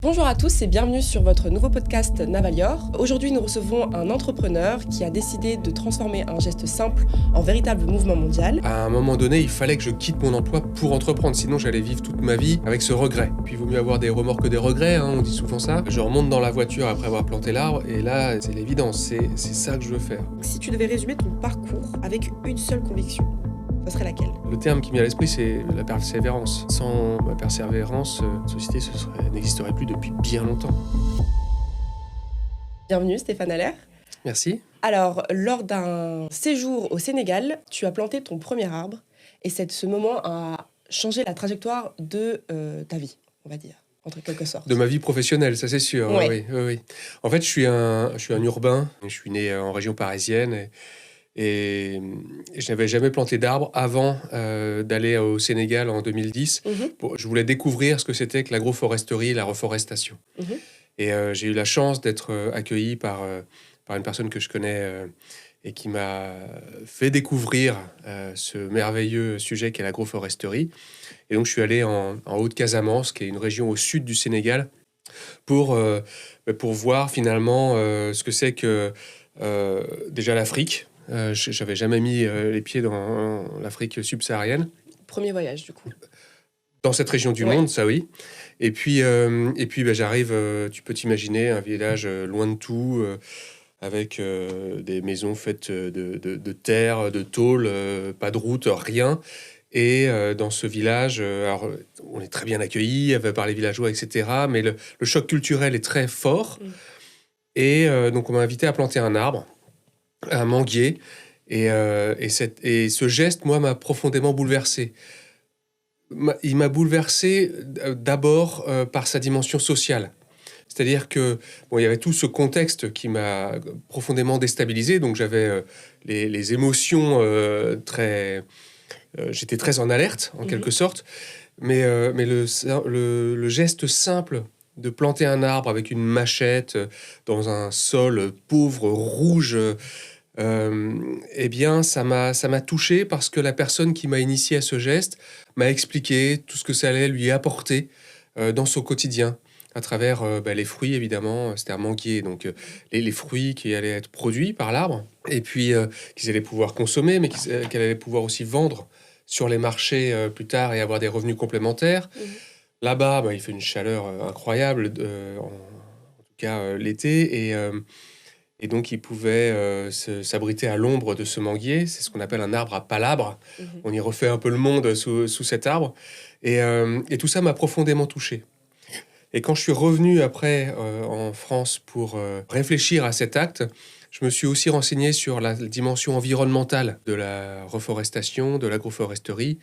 Bonjour à tous et bienvenue sur votre nouveau podcast Navalior. Aujourd'hui, nous recevons un entrepreneur qui a décidé de transformer un geste simple en véritable mouvement mondial. À un moment donné, il fallait que je quitte mon emploi pour entreprendre, sinon j'allais vivre toute ma vie avec ce regret. Puis il vaut mieux avoir des remords que des regrets, on dit souvent ça. Je remonte dans la voiture après avoir planté l'arbre, et là, c'est l'évidence, c'est ça que je veux faire. Si tu devais résumer ton parcours avec une seule conviction, ça serait laquelle ? Le terme qui me vient à l'esprit, c'est la persévérance. Sans ma persévérance, la société n'existerait plus depuis bien longtemps. Bienvenue Stéphane Allaire. Merci. Alors, lors d'un séjour au Sénégal, tu as planté ton premier arbre et ce moment a changé la trajectoire de ta vie, on va dire, entre quelque sorte. De ma vie professionnelle, ça c'est sûr. Ouais. Oui. En fait, je suis un urbain. Je suis né en région parisienne et je n'avais jamais planté d'arbre avant d'aller au Sénégal en 2010. Je voulais découvrir ce que c'était que l'agroforesterie, la reforestation. Et j'ai eu la chance d'être accueilli par une personne que je connais et qui m'a fait découvrir ce merveilleux sujet qu'est l'agroforesterie. Et donc, je suis allé en Haute-Casamance, qui est une région au sud du Sénégal, pour voir finalement ce que c'est que déjà l'Afrique. Je n'avais jamais mis les pieds dans l'Afrique subsaharienne. Premier voyage, du coup. Dans cette région du monde, ça oui. Et puis j'arrive, tu peux t'imaginer, un village loin de tout, avec des maisons faites de terre, de tôle, pas de route, rien. Et dans ce village, alors, on est très bien accueillis par les villageois, etc. Mais le choc culturel est très fort. Et donc, on m'a invité à planter un arbre, un manguier. Et ce geste, moi, m'a profondément bouleversé. Il m'a bouleversé d'abord par sa dimension sociale. C'est-à-dire que il y avait tout ce contexte qui m'a profondément déstabilisé. Donc, j'avais les émotions très... j'étais très en alerte, en quelque sorte. Mais le geste simple de planter un arbre avec une machette dans un sol pauvre, rouge, eh bien, ça m'a touché parce que la personne qui m'a initié à ce geste m'a expliqué tout ce que ça allait lui apporter dans son quotidien, à travers les fruits, évidemment. C'était un manguier, donc les fruits qui allaient être produits par l'arbre, et puis qu'ils allaient pouvoir consommer, mais qu'elle allait pouvoir aussi vendre sur les marchés plus tard et avoir des revenus complémentaires. Là-bas, il fait une chaleur incroyable, en tout cas l'été, et donc il pouvait s'abriter à l'ombre de ce manguier. C'est ce qu'on appelle un arbre à palabre. On y refait un peu le monde sous cet arbre. Et tout ça m'a profondément touché. Et quand je suis revenu après en France pour réfléchir à cet acte, je me suis aussi renseigné sur la dimension environnementale de la reforestation, de l'agroforesterie.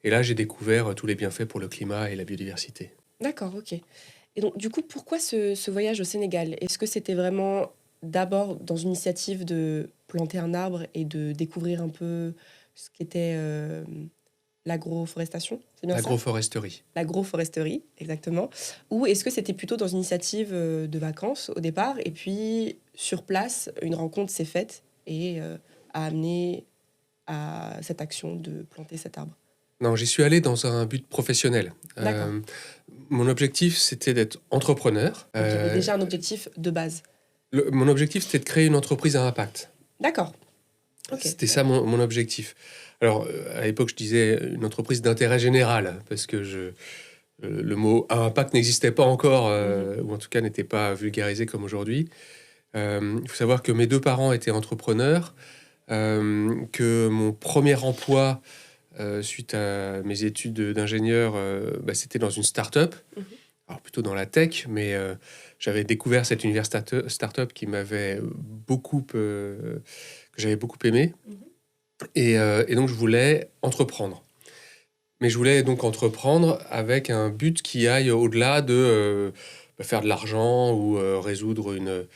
Et là, j'ai découvert tous les bienfaits pour le climat et la biodiversité. D'accord, ok. Et donc, du coup, pourquoi ce voyage au Sénégal ? Est-ce que c'était vraiment d'abord dans une initiative de planter un arbre et de découvrir un peu ce qu'était l'agroforestation ? C'est bien L'agroforesterie. Ça ? L'agroforesterie, exactement. Ou est-ce que c'était plutôt dans une initiative de vacances au départ, et puis sur place, une rencontre s'est faite et a amené à cette action de planter cet arbre ? Non, j'y suis allé dans un but professionnel. Mon objectif, c'était d'être entrepreneur. Donc, il y avait déjà un objectif de base. Mon objectif, c'était de créer une entreprise à impact. D'accord. Okay. C'était ça mon objectif. Alors, à l'époque, je disais une entreprise d'intérêt général, parce que le mot à impact n'existait pas encore, ou en tout cas n'était pas vulgarisé comme aujourd'hui. Il faut savoir que mes deux parents étaient entrepreneurs, que mon premier emploi, suite à mes études d'ingénieur, c'était dans une start-up, alors plutôt dans la tech, mais j'avais découvert cet univers start-up qui m'avait que j'avais beaucoup aimé. Et donc, je voulais entreprendre. Mais je voulais donc entreprendre avec un but qui aille au-delà de faire de l'argent ou résoudre une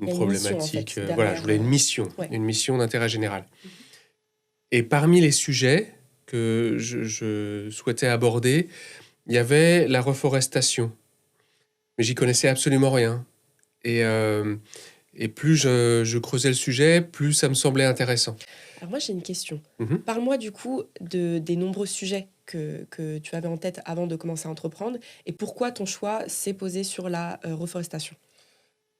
problématique. Mission, en fait, voilà, je voulais une mission d'intérêt général. Et parmi les sujets que je souhaitais aborder, il y avait la reforestation. Mais j'y connaissais absolument rien. Et plus je creusais le sujet, plus ça me semblait intéressant. Alors moi, j'ai une question. Parle-moi du coup des nombreux sujets que tu avais en tête avant de commencer à entreprendre et pourquoi ton choix s'est posé sur la reforestation?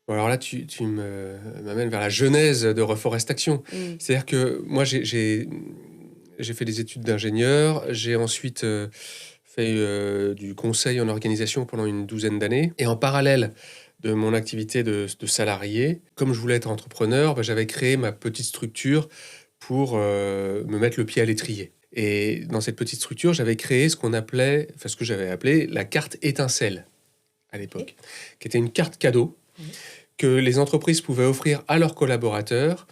Bon, alors là, tu m'amènes vers la genèse de Reforest Action. Mm. C'est-à-dire que moi, j'ai fait des études d'ingénieur. J'ai ensuite fait du conseil en organisation pendant une douzaine d'années. Et en parallèle de mon activité de salarié, comme je voulais être entrepreneur, j'avais créé ma petite structure pour me mettre le pied à l'étrier. Et dans cette petite structure, j'avais créé ce que j'avais appelé la carte étincelle à l'époque, qui était une carte cadeau Mhm. que les entreprises pouvaient offrir à leurs collaborateurs.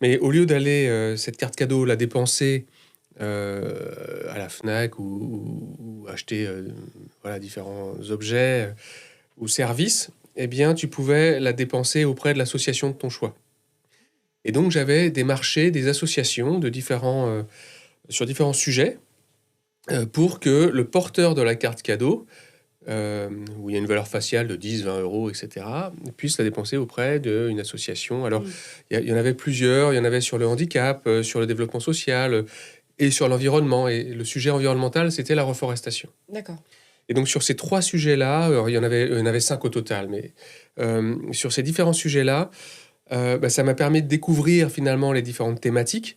Mais au lieu d'aller cette carte cadeau la dépenser à la Fnac ou acheter voilà, différents objets ou services, eh bien, tu pouvais la dépenser auprès de l'association de ton choix. Et donc, j'avais démarché des associations sur différents sujets pour que le porteur de la carte cadeau, où il y a une valeur faciale de 10, 20 euros, etc., puisse la dépenser auprès d'une association. Alors, Mm. il y en avait plusieurs. Il y en avait sur le handicap, sur le développement social et sur l'environnement. Et le sujet environnemental, c'était la reforestation. D'accord. Et donc, sur ces 3 sujets-là, alors, il y en avait 5 au total, mais sur ces différents sujets-là, ça m'a permis de découvrir finalement les différentes thématiques.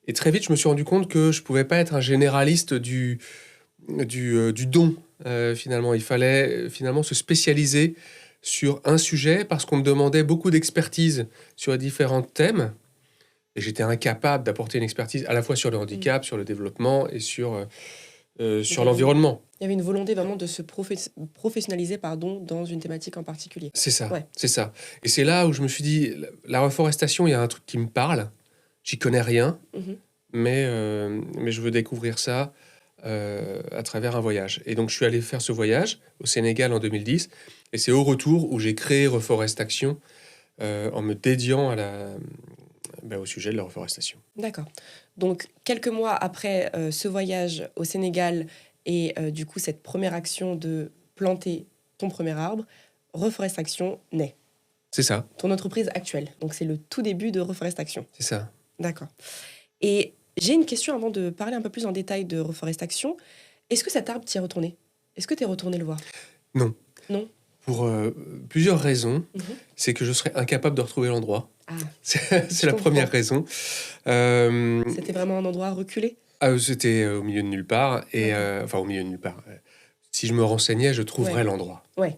Et très vite, je me suis rendu compte que je ne pouvais pas être un généraliste du don. Finalement, il fallait finalement se spécialiser sur un sujet parce qu'on me demandait beaucoup d'expertise sur les différents thèmes. Et j'étais incapable d'apporter une expertise à la fois sur le handicap, sur le développement et sur Il y avait l'environnement. il y avait une volonté vraiment de se professionnaliser dans une thématique en particulier. C'est ça, Ouais. c'est ça. Et c'est là où je me suis dit, la reforestation, il y a un truc qui me parle. J'y connais rien, Mhm. mais je veux découvrir ça à travers un voyage. Et donc, je suis allé faire ce voyage au Sénégal en 2010. Et c'est au retour où j'ai créé Reforest Action en me dédiant au sujet de la reforestation. D'accord. Donc, quelques mois après ce voyage au Sénégal et du coup cette première action de planter ton premier arbre, Reforest Action naît. C'est ça, Ton entreprise actuelle. Donc, c'est le tout début de Reforest Action. c'est ça. D'accord. Et j'ai une question avant de parler un peu plus en détail de Reforest Action. Est-ce que cet arbre t'y est retourné? Est-ce que tu es retourné le voir? Non. Non. Pour plusieurs raisons. Mhm. C'est que je serais incapable de retrouver l'endroit. Ah, C'est la comprends. première raison. Euh, C'était vraiment un endroit reculé? C'était au milieu de nulle part. Et, D'accord. enfin, au milieu de nulle part. Si je me renseignais, je trouverais Ouais. l'endroit. Ouais.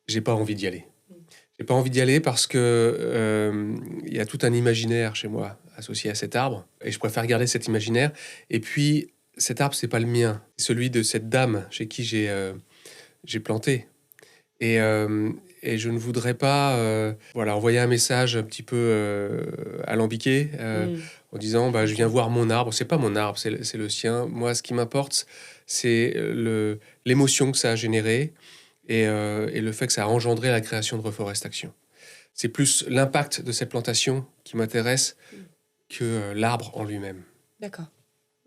J'ai pas envie d'y aller. Mm. J'ai pas envie d'y aller parce que il y a tout un imaginaire chez moi associé à cet arbre. Et je préfère garder cet imaginaire. Et puis, cet arbre, c'est pas le mien. C'est celui de cette dame chez qui j'ai planté. Et je ne voudrais pas envoyer un message un petit peu alambiqué Mm. en disant je viens voir mon arbre. C'est pas mon arbre, c'est le sien. Moi, ce qui m'importe, c'est l'émotion que ça a généré et le fait que ça a engendré la création de Reforest Action. C'est plus l'impact de cette plantation qui m'intéresse que l'arbre en lui-même. D'accord.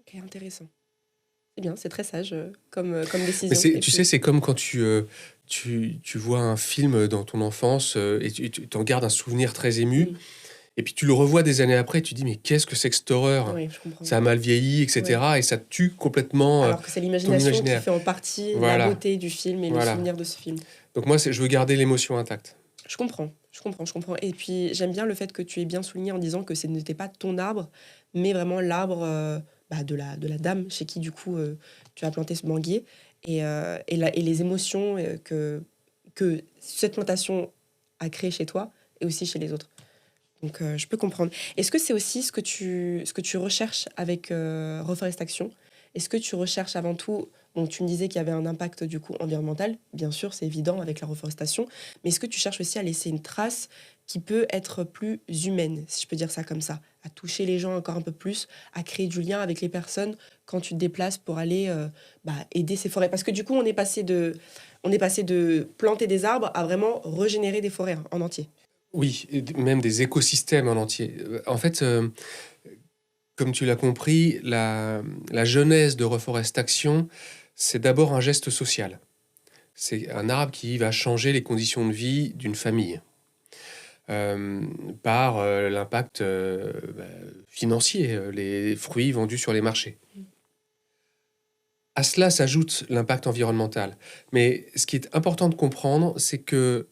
Ok, intéressant. C'est bien, c'est très sage comme décision. Mais Et tu puis- sais, c'est comme quand tu vois un film dans ton enfance et tu t'en gardes un souvenir très ému. Mm. Et puis tu le revois des années après, tu te dis mais qu'est-ce que c'est que cette horreur? Oui, je comprends. Ça a mal vieilli, etc. Et ça tue complètement Alors que c'est l'imagination qui imaginaire. fait en partie Voilà. la beauté du film et le Voilà. souvenir de ce film. Donc moi, je veux garder l'émotion intacte. Je comprends. Et puis j'aime bien le fait que tu aies bien souligné en disant que ce n'était pas ton arbre, mais vraiment l'arbre de la dame chez qui du coup tu as planté ce manguier et les émotions que cette plantation a créées chez toi et aussi chez les autres. Donc je peux comprendre. Est-ce que c'est aussi ce que tu recherches avec Reforest Action? Est-ce que tu recherches avant tout, donc tu me disais qu'il y avait un impact du coup environnemental, bien sûr, c'est évident avec la reforestation, mais est-ce que tu cherches aussi à laisser une trace qui peut être plus humaine, si je peux dire ça comme ça, à toucher les gens encore un peu plus, à créer du lien avec les personnes quand tu te déplaces pour aller aider ces forêts? Parce que du coup, on est passé de planter des arbres à vraiment régénérer des forêts en entier. Oui, et même des écosystèmes en entier. En fait, comme tu l'as compris, la genèse de Reforest Action, c'est d'abord un geste social. C'est un arbre qui va changer les conditions de vie d'une famille par l'impact financier, les fruits vendus sur les marchés. À cela s'ajoute l'impact environnemental. Mais ce qui est important de comprendre, c'est que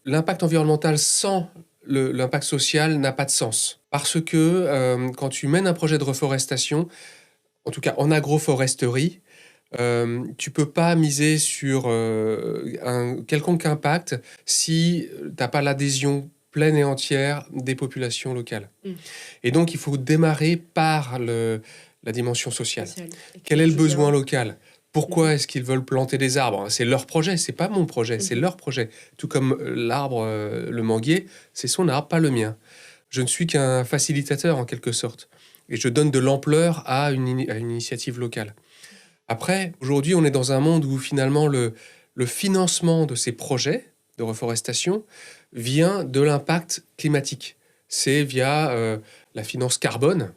l'impact environnemental sans l'impact social n'a pas de sens. Parce que quand tu mènes un projet de reforestation, en tout cas en agroforesterie, tu peux pas miser sur un quelconque impact si tu n'as pas l'adhésion pleine et entière des populations locales. Et donc, il faut démarrer par la dimension sociale. Quel est le besoin local ? Pourquoi est-ce qu'ils veulent planter des arbres ? C'est leur projet, c'est pas mon projet, c'est leur projet. Tout comme l'arbre, le manguier, c'est son arbre, pas le mien. Je ne suis qu'un facilitateur en quelque sorte. Et je donne de l'ampleur à une initiative locale. Après, aujourd'hui, on est dans un monde où finalement le financement de ces projets de reforestation vient de l'impact climatique. C'est via la finance carbone.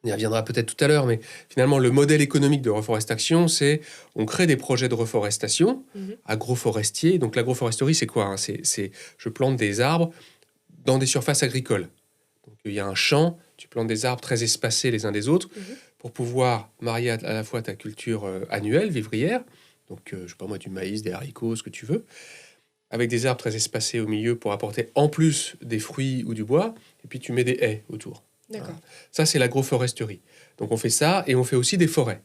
On y reviendra peut-être tout à l'heure, mais finalement, le modèle économique de reforestation, c'est on crée des projets de reforestation agroforestiers. Donc l'agroforesterie, c'est quoi ? C'est je plante des arbres dans des surfaces agricoles. Donc il y a un champ, tu plantes des arbres très espacés les uns des autres pour pouvoir marier à la fois ta culture annuelle, vivrière, donc je sais pas moi, du maïs, des haricots, ce que tu veux, avec des arbres très espacés au milieu pour apporter en plus des fruits ou du bois, et puis tu mets des haies autour. D'accord. Voilà. Ça, c'est l'agroforesterie. Donc on fait ça, et on fait aussi des forêts.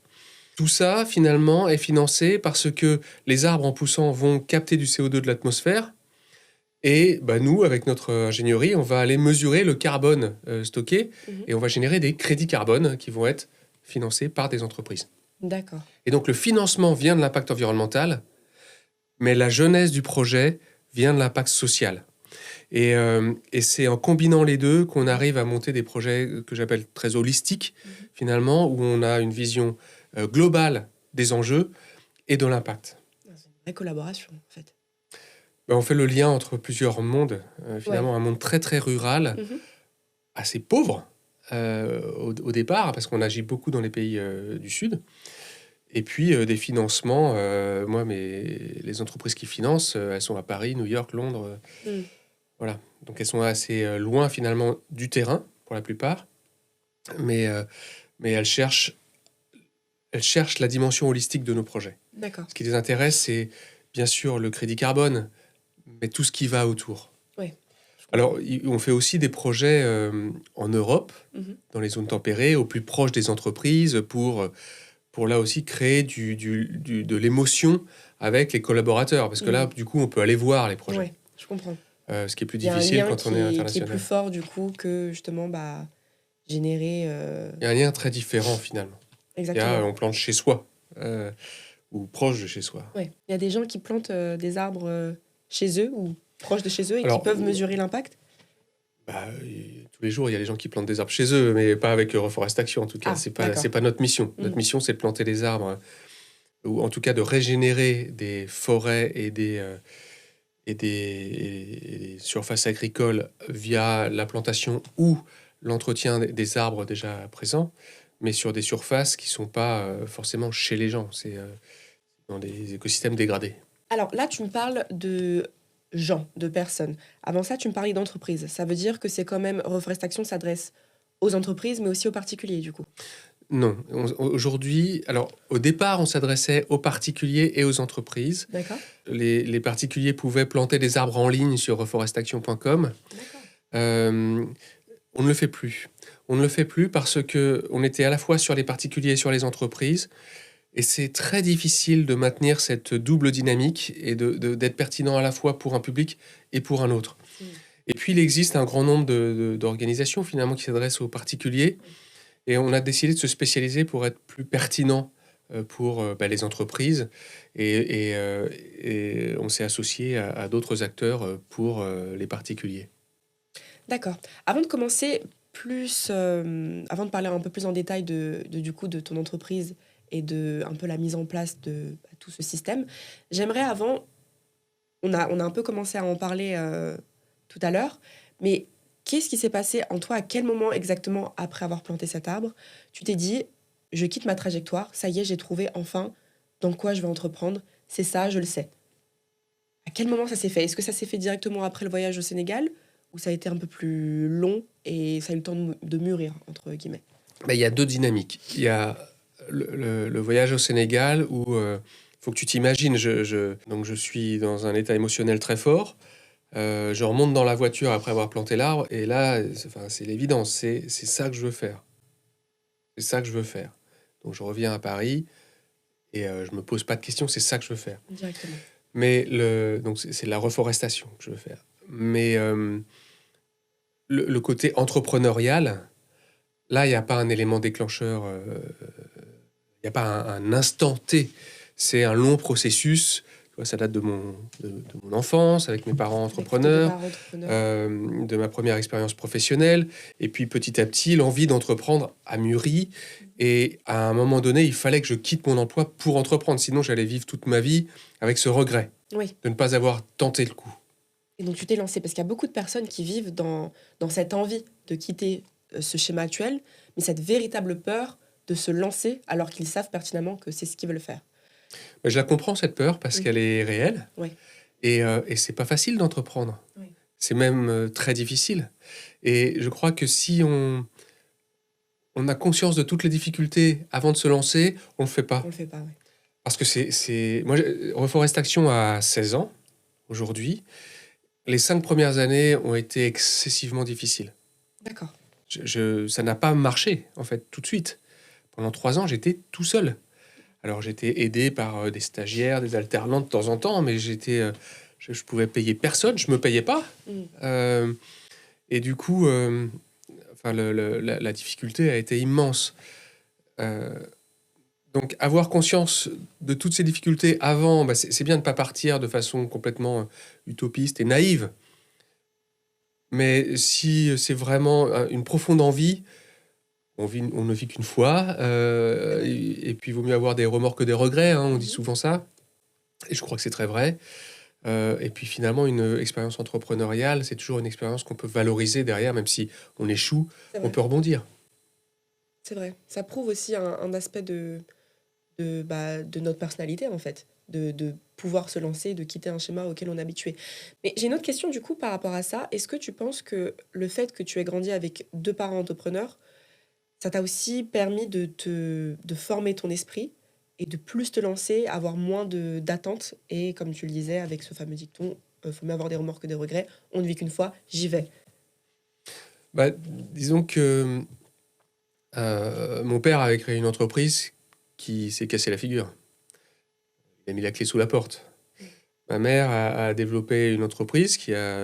Tout ça, finalement, est financé parce que les arbres, en poussant, vont capter du CO2 de l'atmosphère, et nous, avec notre ingénierie, on va aller mesurer le carbone stocké, et on va générer des crédits carbone qui vont être financés par des entreprises. D'accord. Et donc le financement vient de l'impact environnemental, mais la jeunesse du projet vient de l'impact social. Et c'est en combinant les deux qu'on arrive à monter des projets que j'appelle très holistiques, finalement, où on a une vision globale des enjeux et de l'impact. C'est une vraie collaboration, en fait. On fait le lien entre plusieurs mondes, finalement un monde très très rural, assez pauvre au départ, parce qu'on agit beaucoup dans les pays du Sud, et puis des financements. Les entreprises qui financent, elles sont à Paris, New York, Londres. Voilà. Donc elles sont assez loin finalement du terrain, pour la plupart, mais elles cherchent la dimension holistique de nos projets. D'accord. Ce qui les intéresse, c'est bien sûr le crédit carbone, mais tout ce qui va autour. Ouais. Alors, on fait aussi des projets en Europe, dans les zones tempérées, au plus proche des entreprises, pour là aussi créer de l'émotion avec les collaborateurs. Parce que là, du coup, on peut aller voir les projets. Oui, je comprends. Ce qui est plus difficile quand on est international. Qui est plus fort, du coup, que justement générer... Il y a un lien très différent, finalement. Exactement. On plante chez soi, ou proche de chez soi. Ouais. Il y a des gens qui plantent des arbres chez eux ou proches de chez eux et qui peuvent mesurer l'impact. Tous les jours, il y a des gens qui plantent des arbres chez eux, mais pas avec Reforestation, en tout cas. C'est pas notre mission. Notre mission, c'est de planter des arbres, ou en tout cas de régénérer des forêts et des surfaces agricoles via la plantation ou l'entretien des arbres déjà présents, mais sur des surfaces qui ne sont pas forcément chez les gens. C'est dans des écosystèmes dégradés. Alors là, tu me parles de gens, de personnes. Avant ça, tu me parlais d'entreprises. Ça veut dire que c'est quand même... Reforestation s'adresse aux entreprises, mais aussi aux particuliers, du coup. Non. Aujourd'hui, alors au départ, on s'adressait aux particuliers et aux entreprises. D'accord. Les particuliers pouvaient planter des arbres en ligne sur reforestation.com. On ne le fait plus. On ne le fait plus parce qu'on était à la fois sur les particuliers et sur les entreprises. Et c'est très difficile de maintenir cette double dynamique et d'être pertinent à la fois pour un public et pour un autre. Et puis, il existe un grand nombre d'organisations finalement qui s'adressent aux particuliers. Et on a décidé de se spécialiser pour être plus pertinent pour les entreprises. Et on s'est associé à d'autres acteurs pour les particuliers. D'accord. Avant de commencer avant de parler un peu plus en détail de ton entreprise et de un peu la mise en place de tout ce système, j'aimerais avant, on a un peu commencé à en parler tout à l'heure, mais qu'est-ce qui s'est passé en toi? À quel moment exactement, après avoir planté cet arbre, tu t'es dit, je quitte ma trajectoire, ça y est, j'ai trouvé enfin dans quoi je vais entreprendre, c'est ça, je le sais. À quel moment ça s'est fait? Est-ce que ça s'est fait directement après le voyage au Sénégal ou ça a été un peu plus long et ça a eu le temps de mûrir, entre guillemets? Il y a deux dynamiques. Il y a le voyage au Sénégal où faut que tu t'imagines, donc je suis dans un état émotionnel très fort. Je remonte dans la voiture après avoir planté l'arbre et là, c'est l'évidence, c'est ça que je veux faire. C'est ça que je veux faire. Donc je reviens à Paris et je me pose pas de questions, c'est ça que je veux faire. Directement. Mais donc c'est la reforestation que je veux faire. Mais le côté entrepreneurial, là, il n'y a pas un élément déclencheur, il n'y a pas un instant T. C'est un long processus. Tu vois, ça date de mon enfance, avec mes parents entrepreneurs, de ma première expérience professionnelle. Et puis petit à petit, l'envie d'entreprendre a mûri. Et à un moment donné, il fallait que je quitte mon emploi pour entreprendre. Sinon, j'allais vivre toute ma vie avec ce regret de ne pas avoir tenté le coup. Et donc tu t'es lancé, parce qu'il y a beaucoup de personnes qui vivent dans cette envie de quitter ce schéma actuel, mais cette véritable peur de se lancer alors qu'ils savent pertinemment que c'est ce qu'ils veulent faire. Mais je la comprends, cette peur, parce qu'elle est réelle. Oui. Et c'est pas facile d'entreprendre. Oui. C'est même très difficile. Et je crois que si on a conscience de toutes les difficultés avant de se lancer, on le fait pas. On le fait pas, oui. Parce que moi, Reforestation a 16 ans, aujourd'hui. Les 5 premières années ont été excessivement difficiles. D'accord. Ça n'a pas marché, en fait, tout de suite. Pendant 3 ans, j'étais tout seul. Alors, j'étais aidé par des stagiaires, des alternants de temps en temps, mais je pouvais payer personne, je me payais pas. Et du coup, la difficulté a été immense. Donc, avoir conscience de toutes ces difficultés avant, c'est bien de ne pas partir de façon complètement utopiste et naïve. Mais si c'est vraiment une profonde envie, on ne vit qu'une fois, et puis il vaut mieux avoir des remords que des regrets, hein, on dit souvent ça, et je crois que c'est très vrai. Et puis finalement, une expérience entrepreneuriale, c'est toujours une expérience qu'on peut valoriser derrière, même si on échoue, on peut rebondir. C'est vrai. Ça prouve aussi un aspect de notre personnalité, en fait, de pouvoir se lancer, de quitter un schéma auquel on est habitué. Mais j'ai une autre question, du coup, par rapport à ça. Est-ce que tu penses que le fait que tu aies grandi avec 2 parents entrepreneurs, ça t'a aussi permis de former ton esprit et de plus te lancer, avoir moins d'attentes, et comme tu le disais, avec ce fameux dicton, faut mieux avoir des remords que des regrets, on ne vit qu'une fois, j'y vais. Disons que mon père avait créé une entreprise qui s'est cassé la figure. Il a mis la clé sous la porte. Ma mère a développé une entreprise qui a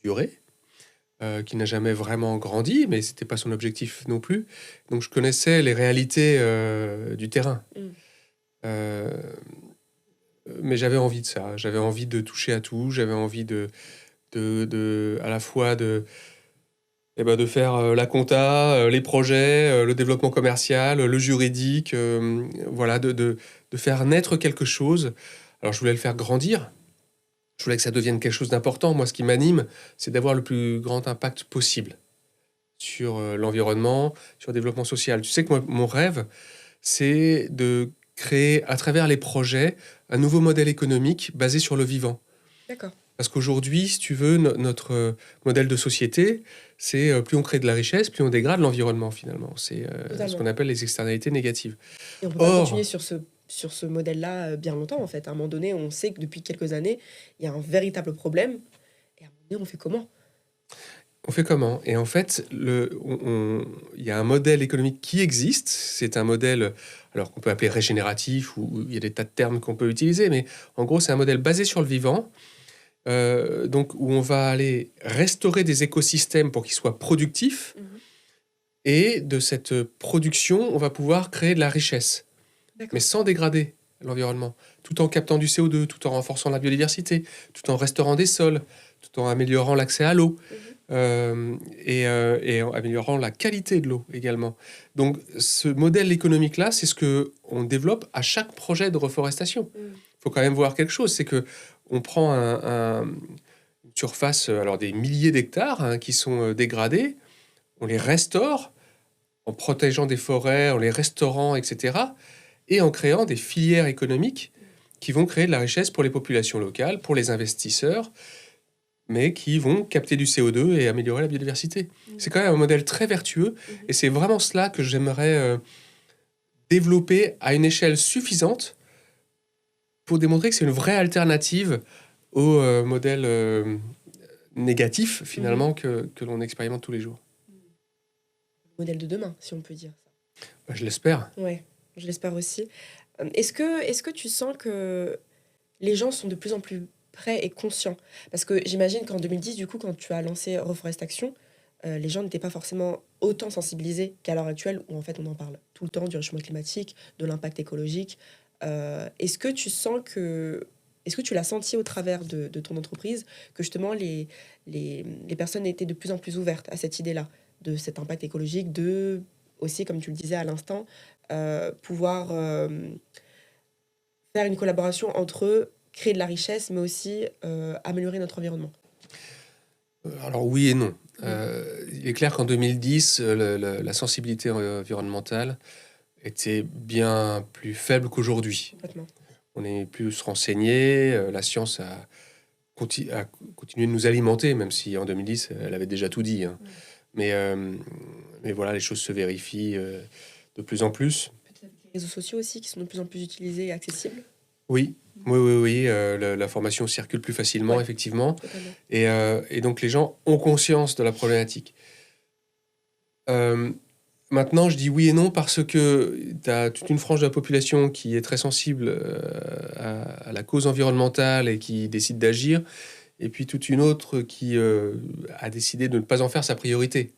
duré, qui n'a jamais vraiment grandi, mais c'était pas son objectif non plus. Donc je connaissais les réalités du terrain. Mais j'avais envie de ça. J'avais envie de toucher à tout. J'avais envie à la fois de faire la compta, les projets, le développement commercial, le juridique, voilà, de faire naître quelque chose. Alors, je voulais le faire grandir. Je voulais que ça devienne quelque chose d'important. Moi, ce qui m'anime, c'est d'avoir le plus grand impact possible sur l'environnement, sur le développement social. Tu sais que moi, mon rêve, c'est de créer, à travers les projets, un nouveau modèle économique basé sur le vivant. D'accord. Parce qu'aujourd'hui, si tu veux, notre modèle de société, c'est plus on crée de la richesse, plus on dégrade l'environnement, finalement. C'est ce qu'on appelle les externalités négatives. Et on peut pas continuer sur ce modèle-là bien longtemps, en fait. À un moment donné, on sait que depuis quelques années, il y a un véritable problème. Et à un moment donné, on fait comment ? On fait comment ? Et en fait, il y a un modèle économique qui existe. C'est un modèle, alors qu'on peut appeler régénératif, ou il y a des tas de termes qu'on peut utiliser, mais en gros, c'est un modèle basé sur le vivant, donc où on va aller restaurer des écosystèmes pour qu'ils soient productifs, et de cette production, on va pouvoir créer de la richesse, mais sans dégrader l'environnement, tout en captant du CO2, tout en renforçant la biodiversité, tout en restaurant des sols, tout en améliorant l'accès à l'eau, et en améliorant la qualité de l'eau également. Donc ce modèle économique-là, c'est ce qu'on développe à chaque projet de reforestation. Il faut quand même voir quelque chose, c'est que on prend une surface, alors des milliers d'hectares qui sont dégradés, on les restaure en protégeant des forêts, en les restaurant, etc., et en créant des filières économiques qui vont créer de la richesse pour les populations locales, pour les investisseurs, mais qui vont capter du CO2 et améliorer la biodiversité. C'est quand même un modèle très vertueux, et c'est vraiment cela que j'aimerais développé à une échelle suffisante pour démontrer que c'est une vraie alternative au modèle négatif, finalement, que l'on expérimente tous les jours. Modèle de demain, si on peut dire ça. Bah, je l'espère. Ouais, je l'espère aussi. Est-ce que tu sens que les gens sont de plus en plus prêts et conscients? Parce que j'imagine qu'en 2010, du coup, quand tu as lancé Reforest Action, les gens n'étaient pas forcément autant sensibilisés qu'à l'heure actuelle, où en fait on en parle tout le temps du réchauffement climatique, de l'impact écologique. Est-ce que tu sens que... Est-ce que tu l'as senti au travers de ton entreprise, que justement les personnes étaient de plus en plus ouvertes à cette idée-là, de cet impact écologique, de aussi, comme tu le disais à l'instant, pouvoir faire une collaboration entre eux, créer de la richesse, mais aussi améliorer notre environnement? Alors oui et non. Il est clair qu'en 2010, la sensibilité environnementale était bien plus faible qu'aujourd'hui. Complètement. On est plus renseigné, la science a continué de nous alimenter, même si en 2010, elle avait déjà tout dit. Hein. Mais voilà, les choses se vérifient de plus en plus. Peut-être avec les réseaux sociaux aussi, qui sont de plus en plus utilisés et accessibles. Oui, oui. L'information circule plus facilement, Ouais. effectivement. Totalement. Et donc, les gens ont conscience de la problématique. Maintenant, je dis oui et non parce que tu as toute une frange de la population qui est très sensible à la cause environnementale et qui décide d'agir, et puis toute une autre qui a décidé de ne pas en faire sa priorité.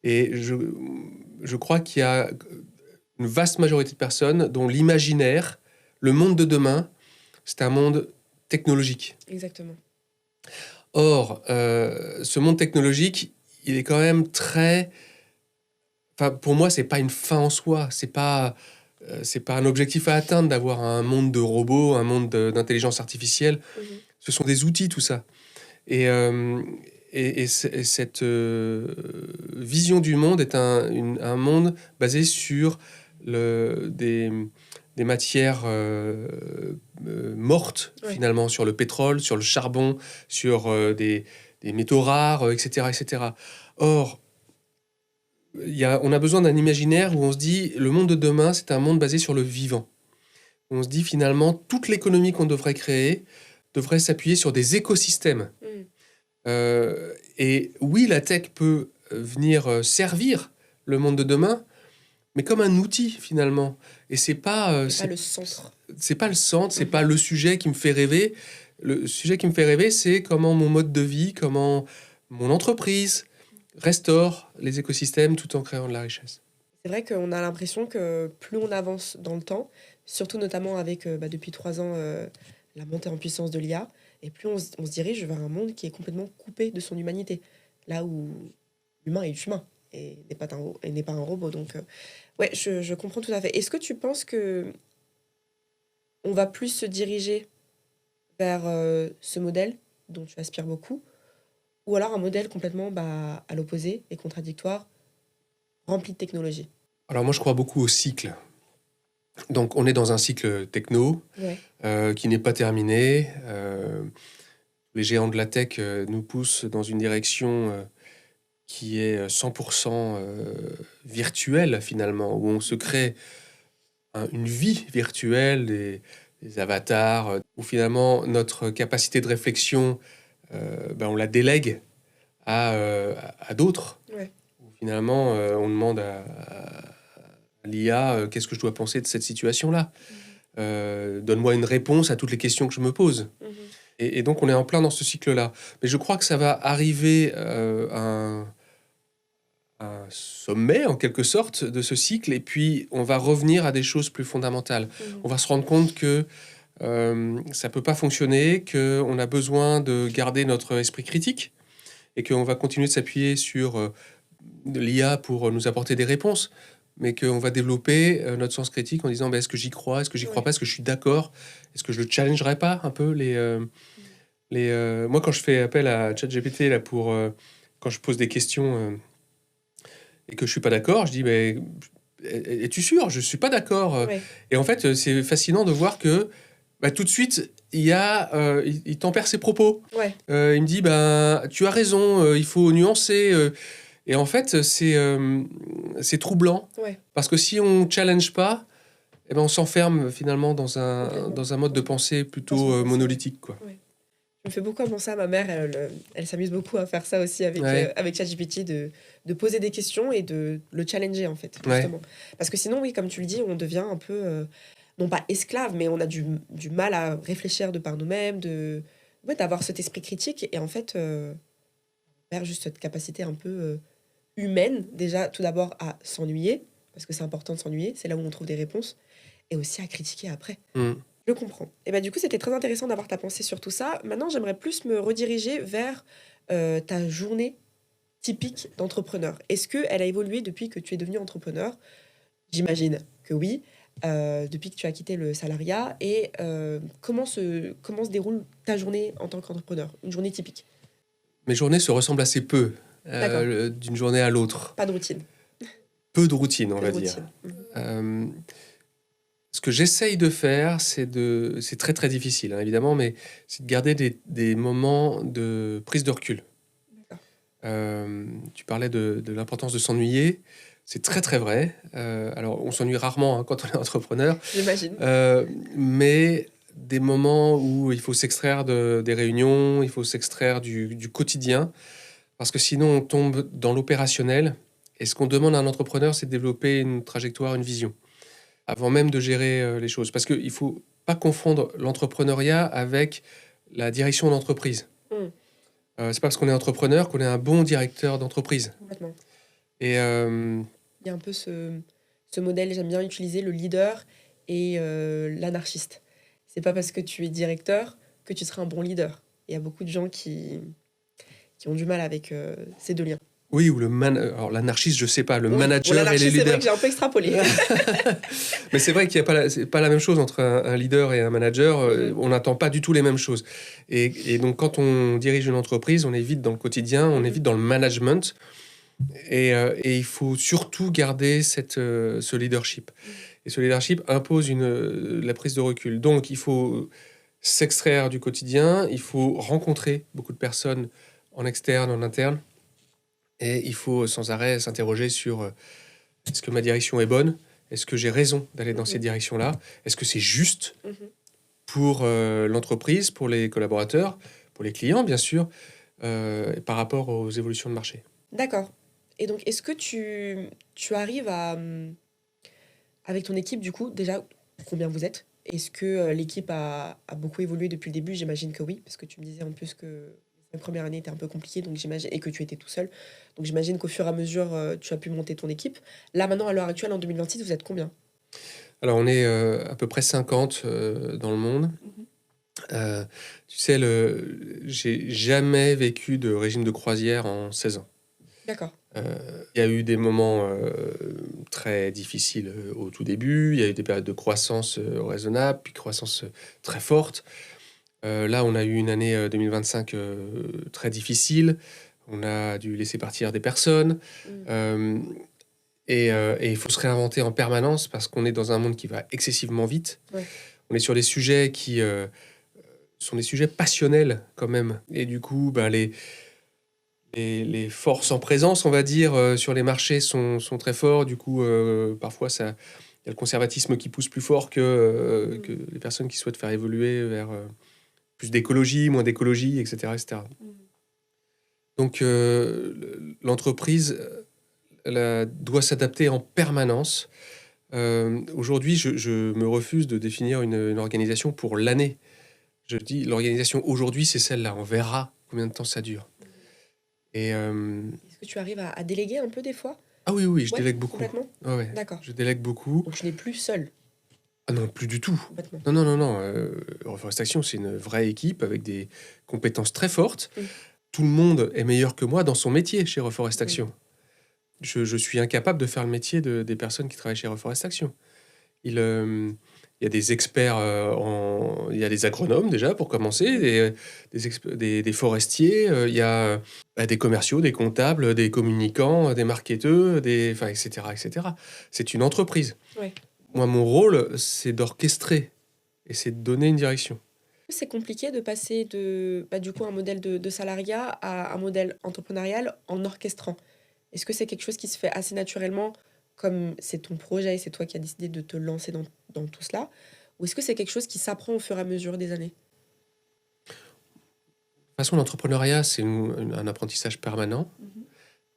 Et je crois qu'il y a une vaste majorité de personnes dont l'imaginaire, le monde de demain, c'est un monde technologique. Exactement. Or, ce monde technologique, il est quand même très... Enfin, pour moi, c'est pas une fin en soi. C'est pas un objectif à atteindre d'avoir un monde de robots, un monde d'intelligence artificielle. Ce sont des outils, tout ça. Et cette vision du monde est un monde basé sur des matières mortes, finalement, sur le pétrole, sur le charbon, sur des métaux rares, etc., etc. Or, on a besoin d'un imaginaire où on se dit le monde de demain, c'est un monde basé sur le vivant. On se dit finalement toute l'économie qu'on devrait créer devrait s'appuyer sur des écosystèmes. Et oui, la tech peut venir servir le monde de demain, mais comme un outil finalement. Et c'est pas le centre. C'est pas le centre, c'est pas le sujet qui me fait rêver. Le sujet qui me fait rêver, c'est comment mon mode de vie, comment mon entreprise restaure les écosystèmes tout en créant de la richesse. C'est vrai qu'on a l'impression que plus on avance dans le temps, surtout notamment avec depuis 3 ans la montée en puissance de l'IA, et plus on se dirige vers un monde qui est complètement coupé de son humanité, là où l'humain est humain et n'est pas un robot. Donc ouais, je comprends tout à fait. Est-ce que tu penses que on va plus se diriger vers ce modèle dont tu aspires beaucoup, ou alors un modèle complètement à l'opposé et contradictoire, rempli de technologie? Alors moi, je crois beaucoup au cycle. Donc on est dans un cycle techno qui n'est pas terminé. Les géants de la tech nous poussent dans une direction qui est 100% virtuelle finalement, où on se crée une vie virtuelle, des avatars, où finalement notre capacité de réflexion, on la délègue à d'autres. Où finalement, on demande à l'IA qu'est-ce que je dois penser de cette situation-là. Donne-moi une réponse à toutes les questions que je me pose. Et donc, on est en plein dans ce cycle-là. Mais je crois que ça va arriver à un sommet, en quelque sorte, de ce cycle. Et puis, on va revenir à des choses plus fondamentales. On va se rendre compte que ça ne peut pas fonctionner, qu'on a besoin de garder notre esprit critique et qu'on va continuer de s'appuyer sur l'IA pour nous apporter des réponses, mais qu'on va développer notre sens critique en disant est-ce que j'y crois, est-ce que j'y crois pas, est-ce que je suis d'accord, est-ce que je le challengerai pas un peu moi, quand je fais appel à ChatGPT là, quand je pose des questions et que je suis pas d'accord, je dis es-tu sûr? Je suis pas d'accord. Et en fait, c'est fascinant de voir que tout de suite, il tempère ses propos. Il me dit tu as raison, il faut nuancer. Et en fait, c'est troublant, Ouais, parce que si on ne challenge pas, eh ben on s'enferme finalement complètement. dans un mode de Ouais. pensée Façon plutôt de penser, ouais. monolithique, quoi. Ouais. Je me fais beaucoup penser à ma mère. Elle s'amuse beaucoup à faire ça aussi Ouais, avec ChatGPT, de poser des questions et de le challenger, en fait, ouais. justement. Parce que sinon, oui, comme tu le dis, on devient un peu, non pas esclave, mais on a du mal à réfléchir de par nous-mêmes, ouais, d'avoir cet esprit critique. Et en fait, on perd juste cette capacité un peu humaine, déjà, tout d'abord, à s'ennuyer, parce que c'est important de s'ennuyer, c'est là où on trouve des réponses, et aussi à critiquer après. Mm. Je comprends. Et bah, du coup, c'était très intéressant d'avoir ta pensée sur tout ça. Maintenant, j'aimerais plus me rediriger vers ta journée typique d'entrepreneur. Est-ce qu'elle a évolué depuis que tu es devenu entrepreneur? J'imagine que oui, depuis que tu as quitté le salariat. Et comment se déroule ta journée en tant qu'entrepreneur? Une journée typique. Mes journées se ressemblent assez peu D'accord. d'une journée à l'autre. Pas de routine. Peu de routine, on Peu de va dire. routine. Mhm. Euh, Ce que j'essaye de faire, c'est très très difficile, hein, évidemment, mais c'est de garder des moments de prise de recul. D'accord. Tu parlais de l'importance de s'ennuyer. C'est très très vrai. Alors, on s'ennuie rarement, hein, quand on est entrepreneur, J'imagine. euh, mais des moments où il faut s'extraire des réunions, il faut s'extraire du quotidien, parce que sinon on tombe dans l'opérationnel. Et ce qu'on demande à un entrepreneur, c'est de développer une trajectoire, une vision, avant même de gérer les choses. Parce qu'il ne faut pas confondre l'entrepreneuriat avec la direction d'entreprise. Mm, C'est pas parce qu'on est entrepreneur qu'on est un bon directeur d'entreprise. complètement. Et Il y a un peu ce modèle, j'aime bien utiliser le leader et l'anarchiste. C'est pas parce que tu es directeur que tu seras un bon leader. Il y a beaucoup de gens qui ont du mal avec ces deux liens. oui, ou alors l'anarchiste, je sais pas, le Oui, bon, manager et les l'anarchiste, c'est vrai leaders. que j'ai un peu extrapolé. Mais c'est vrai qu'il y a pas c'est pas la même chose entre un leader et un manager. Mhm. On n'attend pas du tout les mêmes choses. Et donc, quand on dirige une entreprise, on est vite dans le quotidien, on est Mhm. vite dans le management. Et il faut surtout garder ce leadership. Et ce leadership impose la prise de recul. Donc, il faut s'extraire du quotidien, il faut rencontrer beaucoup de personnes en externe, en interne, et il faut sans arrêt s'interroger sur est-ce que ma direction est bonne? Est-ce que j'ai raison d'aller dans cette Mhm. direction-là? Est-ce que c'est juste Mhm. pour l'entreprise, pour les collaborateurs, pour les clients, bien sûr, et par rapport aux évolutions de marché? D'accord. Et donc, est-ce que tu arrives à, avec ton équipe, du coup, déjà, combien vous êtes? Est-ce que l'équipe a beaucoup évolué depuis le début? J'imagine que oui, parce que tu me disais en plus que la première année était un peu compliquée, donc j'imagine, et que tu étais tout seul. Donc j'imagine qu'au fur et à mesure, tu as pu monter ton équipe. Là, maintenant, à l'heure actuelle, en 2026, vous êtes combien? Alors, on est à peu près 50 dans le monde. Mhm. Euh, Tu sais, j'ai jamais vécu de régime de croisière en 16 ans. D'accord. Il y a eu des moments très difficiles au tout début, il y a eu des périodes de croissance raisonnable, puis croissance très forte. Là, on a eu une année 2025 très difficile, on a dû laisser partir des personnes, Mm. euh, et il faut se réinventer en permanence parce qu'on est dans un monde qui va excessivement vite. Ouais. On est sur des sujets qui sont des sujets passionnels quand même. Et du coup, ben, les forces en présence, on va dire, sur les marchés sont très forts. Du coup, parfois, il y a le conservatisme qui pousse plus fort que Mm. les personnes qui souhaitent faire évoluer vers plus d'écologie, moins d'écologie, etc., etc. Mm. Donc, l'entreprise doit s'adapter en permanence. Aujourd'hui, je me refuse de définir une organisation pour l'année. Je dis, l'organisation aujourd'hui, c'est celle-là. On verra combien de temps ça dure. Et, Est-ce que tu arrives à déléguer un peu des fois? ah oui, oui, je Ouais, délègue beaucoup. complètement. Ouais, ouais, D'accord. je délègue beaucoup. Donc tu n'es plus seul, Ah non, plus du tout. complètement. Non, non, non, non. Reforestation, c'est une vraie équipe avec des compétences très fortes. Mm. Tout le monde est meilleur que moi dans son métier chez Mm. Reforestation. Je suis incapable de faire le métier des personnes qui travaillent chez Reforestation. Il y a des experts, il y a des agronomes déjà pour commencer, des forestiers, il y a des commerciaux, des comptables, des communicants, des marketeurs, enfin, etc., etc. C'est une entreprise. Ouais. Moi, mon rôle, c'est d'orchestrer et c'est de donner une direction. C'est compliqué de passer du coup, un modèle de salariat à un modèle entrepreneurial en orchestrant. Est-ce que c'est quelque chose qui se fait assez naturellement, comme c'est ton projet et c'est toi qui as décidé de te lancer dans tout cela? Ou est-ce que c'est quelque chose qui s'apprend au fur et à mesure des années? De toute façon, l'entrepreneuriat, c'est un apprentissage permanent. Mhm.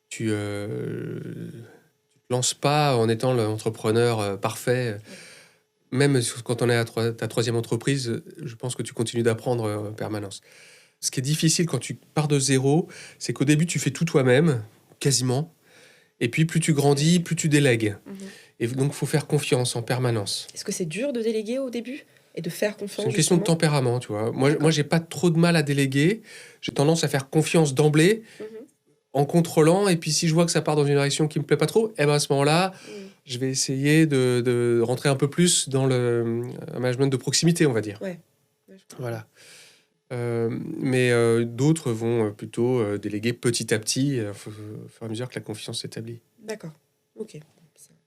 Tu tu te lances pas en étant l'entrepreneur parfait. Ouais. Même quand on est à ta troisième entreprise, je pense que tu continues d'apprendre en permanence. Ce qui est difficile quand tu pars de zéro, c'est qu'au début, tu fais tout toi-même, quasiment. Et puis, plus tu grandis, plus tu délègues. Mhm. Et donc, il faut faire confiance en permanence. Est-ce que c'est dur de déléguer au début et de faire C'est confiance, une question de justement? tempérament, tu vois. Moi, D'accord. j'ai pas trop de mal à déléguer. J'ai tendance à faire confiance d'emblée Mhm. en contrôlant. Et puis, si je vois que ça part dans une direction qui me plaît pas trop, eh ben, à ce moment-là, Mhm. je vais essayer de rentrer un peu plus dans le management de proximité, on va dire. Ouais. Ouais, je comprends. Voilà. Mais d'autres vont plutôt déléguer petit à petit, au fur et à mesure que la confiance s'établit. D'accord. Ok.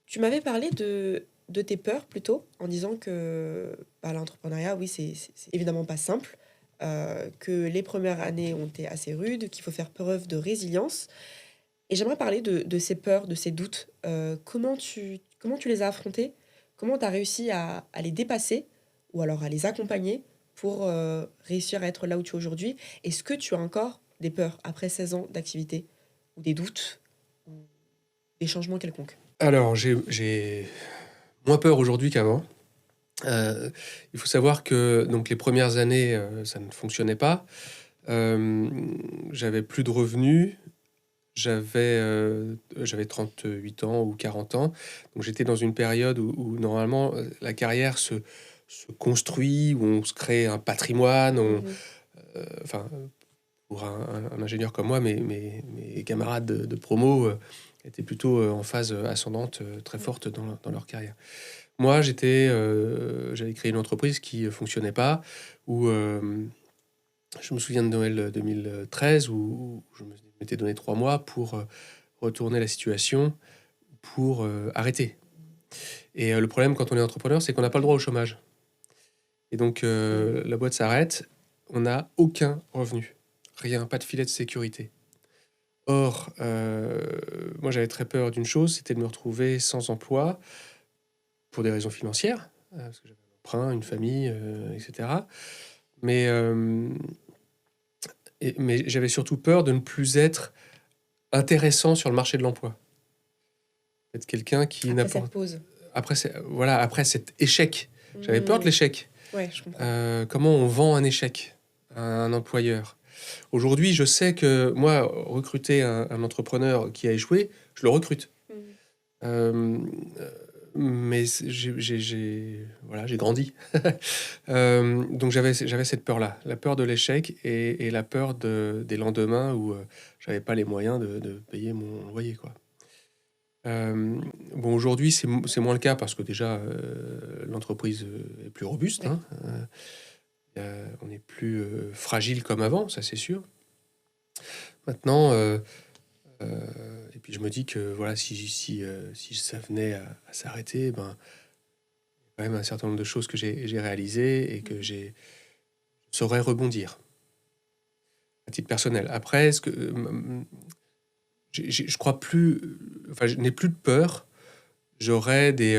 Tu m'avais parlé de tes peurs plutôt, en disant que bah, l'entrepreneuriat, oui, c'est évidemment pas simple, que les premières années ont été assez rudes, qu'il faut faire preuve de résilience. Et j'aimerais parler de ces peurs, de ces doutes. Comment tu les as affrontés? Comment tu as réussi à les dépasser ou alors à les accompagner pour réussir à être là où tu es aujourd'hui? Est-ce que tu as encore des peurs après 16 ans d'activité ou des doutes ou des changements quelconques? Alors, j'ai moins peur aujourd'hui qu'avant. Euh, il faut savoir que donc, les premières années, ça ne fonctionnait pas. Euh, j'avais plus de revenus. J'avais 38 ans ou 40 ans. Donc, j'étais dans une période où normalement, la carrière se construit, où on se crée un patrimoine. Mhm. Enfin, pour un ingénieur comme moi, mes camarades de promo étaient plutôt en phase ascendante très Ouais. forte dans leur carrière. Moi, j'avais créé une entreprise qui ne fonctionnait pas, où je me souviens de Noël 2013, où je m'étais donné 3 mois pour retourner la situation, pour arrêter. Et le problème quand on est entrepreneur, c'est qu'on n'a pas le droit au chômage. Et donc, Mhm. la boîte s'arrête, on n'a aucun revenu, rien, pas de filet de sécurité. Or, moi j'avais très peur d'une chose, c'était de me retrouver sans emploi pour des raisons financières, parce que j'avais un emprunt, une famille, etc. Mais, mais j'avais surtout peur de ne plus être intéressant sur le marché de l'emploi. Être quelqu'un qui Après cette n'apporte... pause. Voilà, après cet échec. J'avais peur de Mhm. l'échec. Ouais, je comprends. Comment on vend un échec à un employeur? Aujourd'hui, je sais que moi, recruter un entrepreneur qui a échoué, je le recrute. Mhm. Euh, mais voilà, j'ai grandi. Donc j'avais cette peur-là, la peur de l'échec et la peur des lendemains où j'avais pas les moyens de payer mon loyer, quoi. Bon, aujourd'hui, c'est moins le cas parce que déjà, l'entreprise est plus robuste, Ouais. hein. On est plus fragile comme avant, ça c'est sûr. Maintenant, et puis je me dis que voilà, si ça venait à s'arrêter, ben, quand même un certain nombre de choses que j'ai réalisées et que Mhm. je saurais rebondir à titre personnel. Après, je crois plus, enfin, je n'ai plus de peur. J'aurais des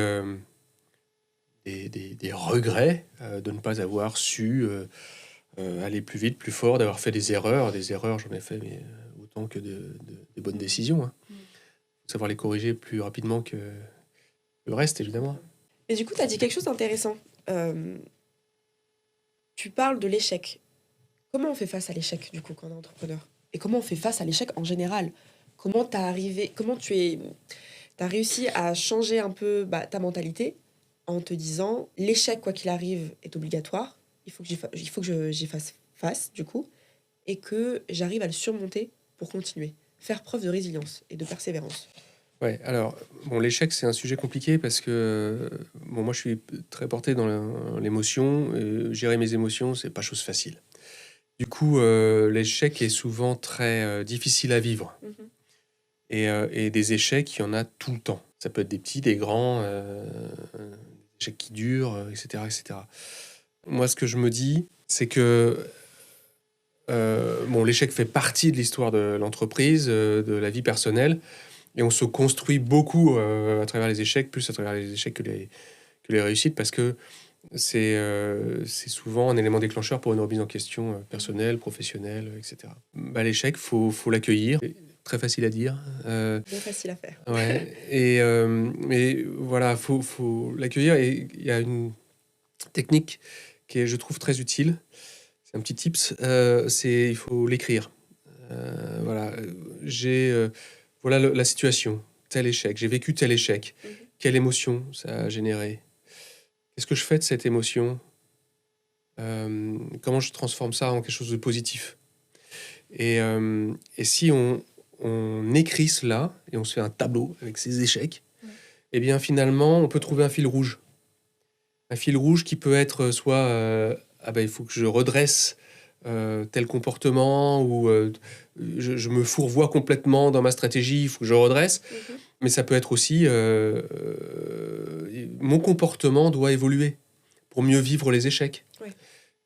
regrets de ne pas avoir su aller plus vite, plus fort, d'avoir fait des erreurs. Des erreurs, j'en ai fait mais, autant que des bonnes décisions, hein. Mhm. Savoir les corriger plus rapidement que le reste, Je évidemment. comprends. Et du coup, tu as dit quelque chose d'intéressant. Euh, Tu parles de l'échec. Comment on fait face à l'échec, du coup, quand on est entrepreneur? Et comment on fait face à l'échec en général? Comment t'as réussi à changer un peu bah, ta mentalité en te disant l'échec, quoi qu'il arrive, est obligatoire. Il faut que j'y fasse face, du coup, et que j'arrive à le surmonter pour continuer. Faire preuve de résilience et de persévérance. Ouais, alors, bon, l'échec, c'est un sujet compliqué parce que, bon, moi, je suis très porté dans l'émotion. Gérer mes émotions, c'est pas chose facile. Du coup, l'échec est souvent très difficile à vivre. Mhm. Et des échecs, il y en a tout le temps. Ça peut être des petits, des grands, des échecs qui durent, etc., etc. Moi, ce que je me dis, c'est que bon, l'échec fait partie de l'histoire de l'entreprise, de la vie personnelle, Et on se construit beaucoup à travers les échecs, plus à travers les échecs que les réussites, parce que c'est souvent un élément déclencheur pour une remise en question personnelle, professionnelle, etc. Bah, l'échec, faut l'accueillir. C'est très facile à dire. Bien facile à faire. Ouais. Mais voilà, faut l'accueillir. Et il y a une technique qui est, je trouve, très utile. C'est un petit tips. Il faut l'écrire. Voilà, voilà la situation, tel échec. J'ai vécu tel échec. Quelle émotion ça a généré? Qu'est-ce que je fais de cette émotion? Comment je transforme ça en quelque chose de positif? Et si on écrit cela et on se fait un tableau avec ces échecs, eh bien finalement, on peut trouver un fil rouge. Un fil rouge qui peut être soit il faut que je redresse tel comportement, ou je me fourvoie complètement dans ma stratégie, il faut que je redresse. Mais ça peut être aussi mon comportement doit évoluer pour mieux vivre les échecs. Ouais.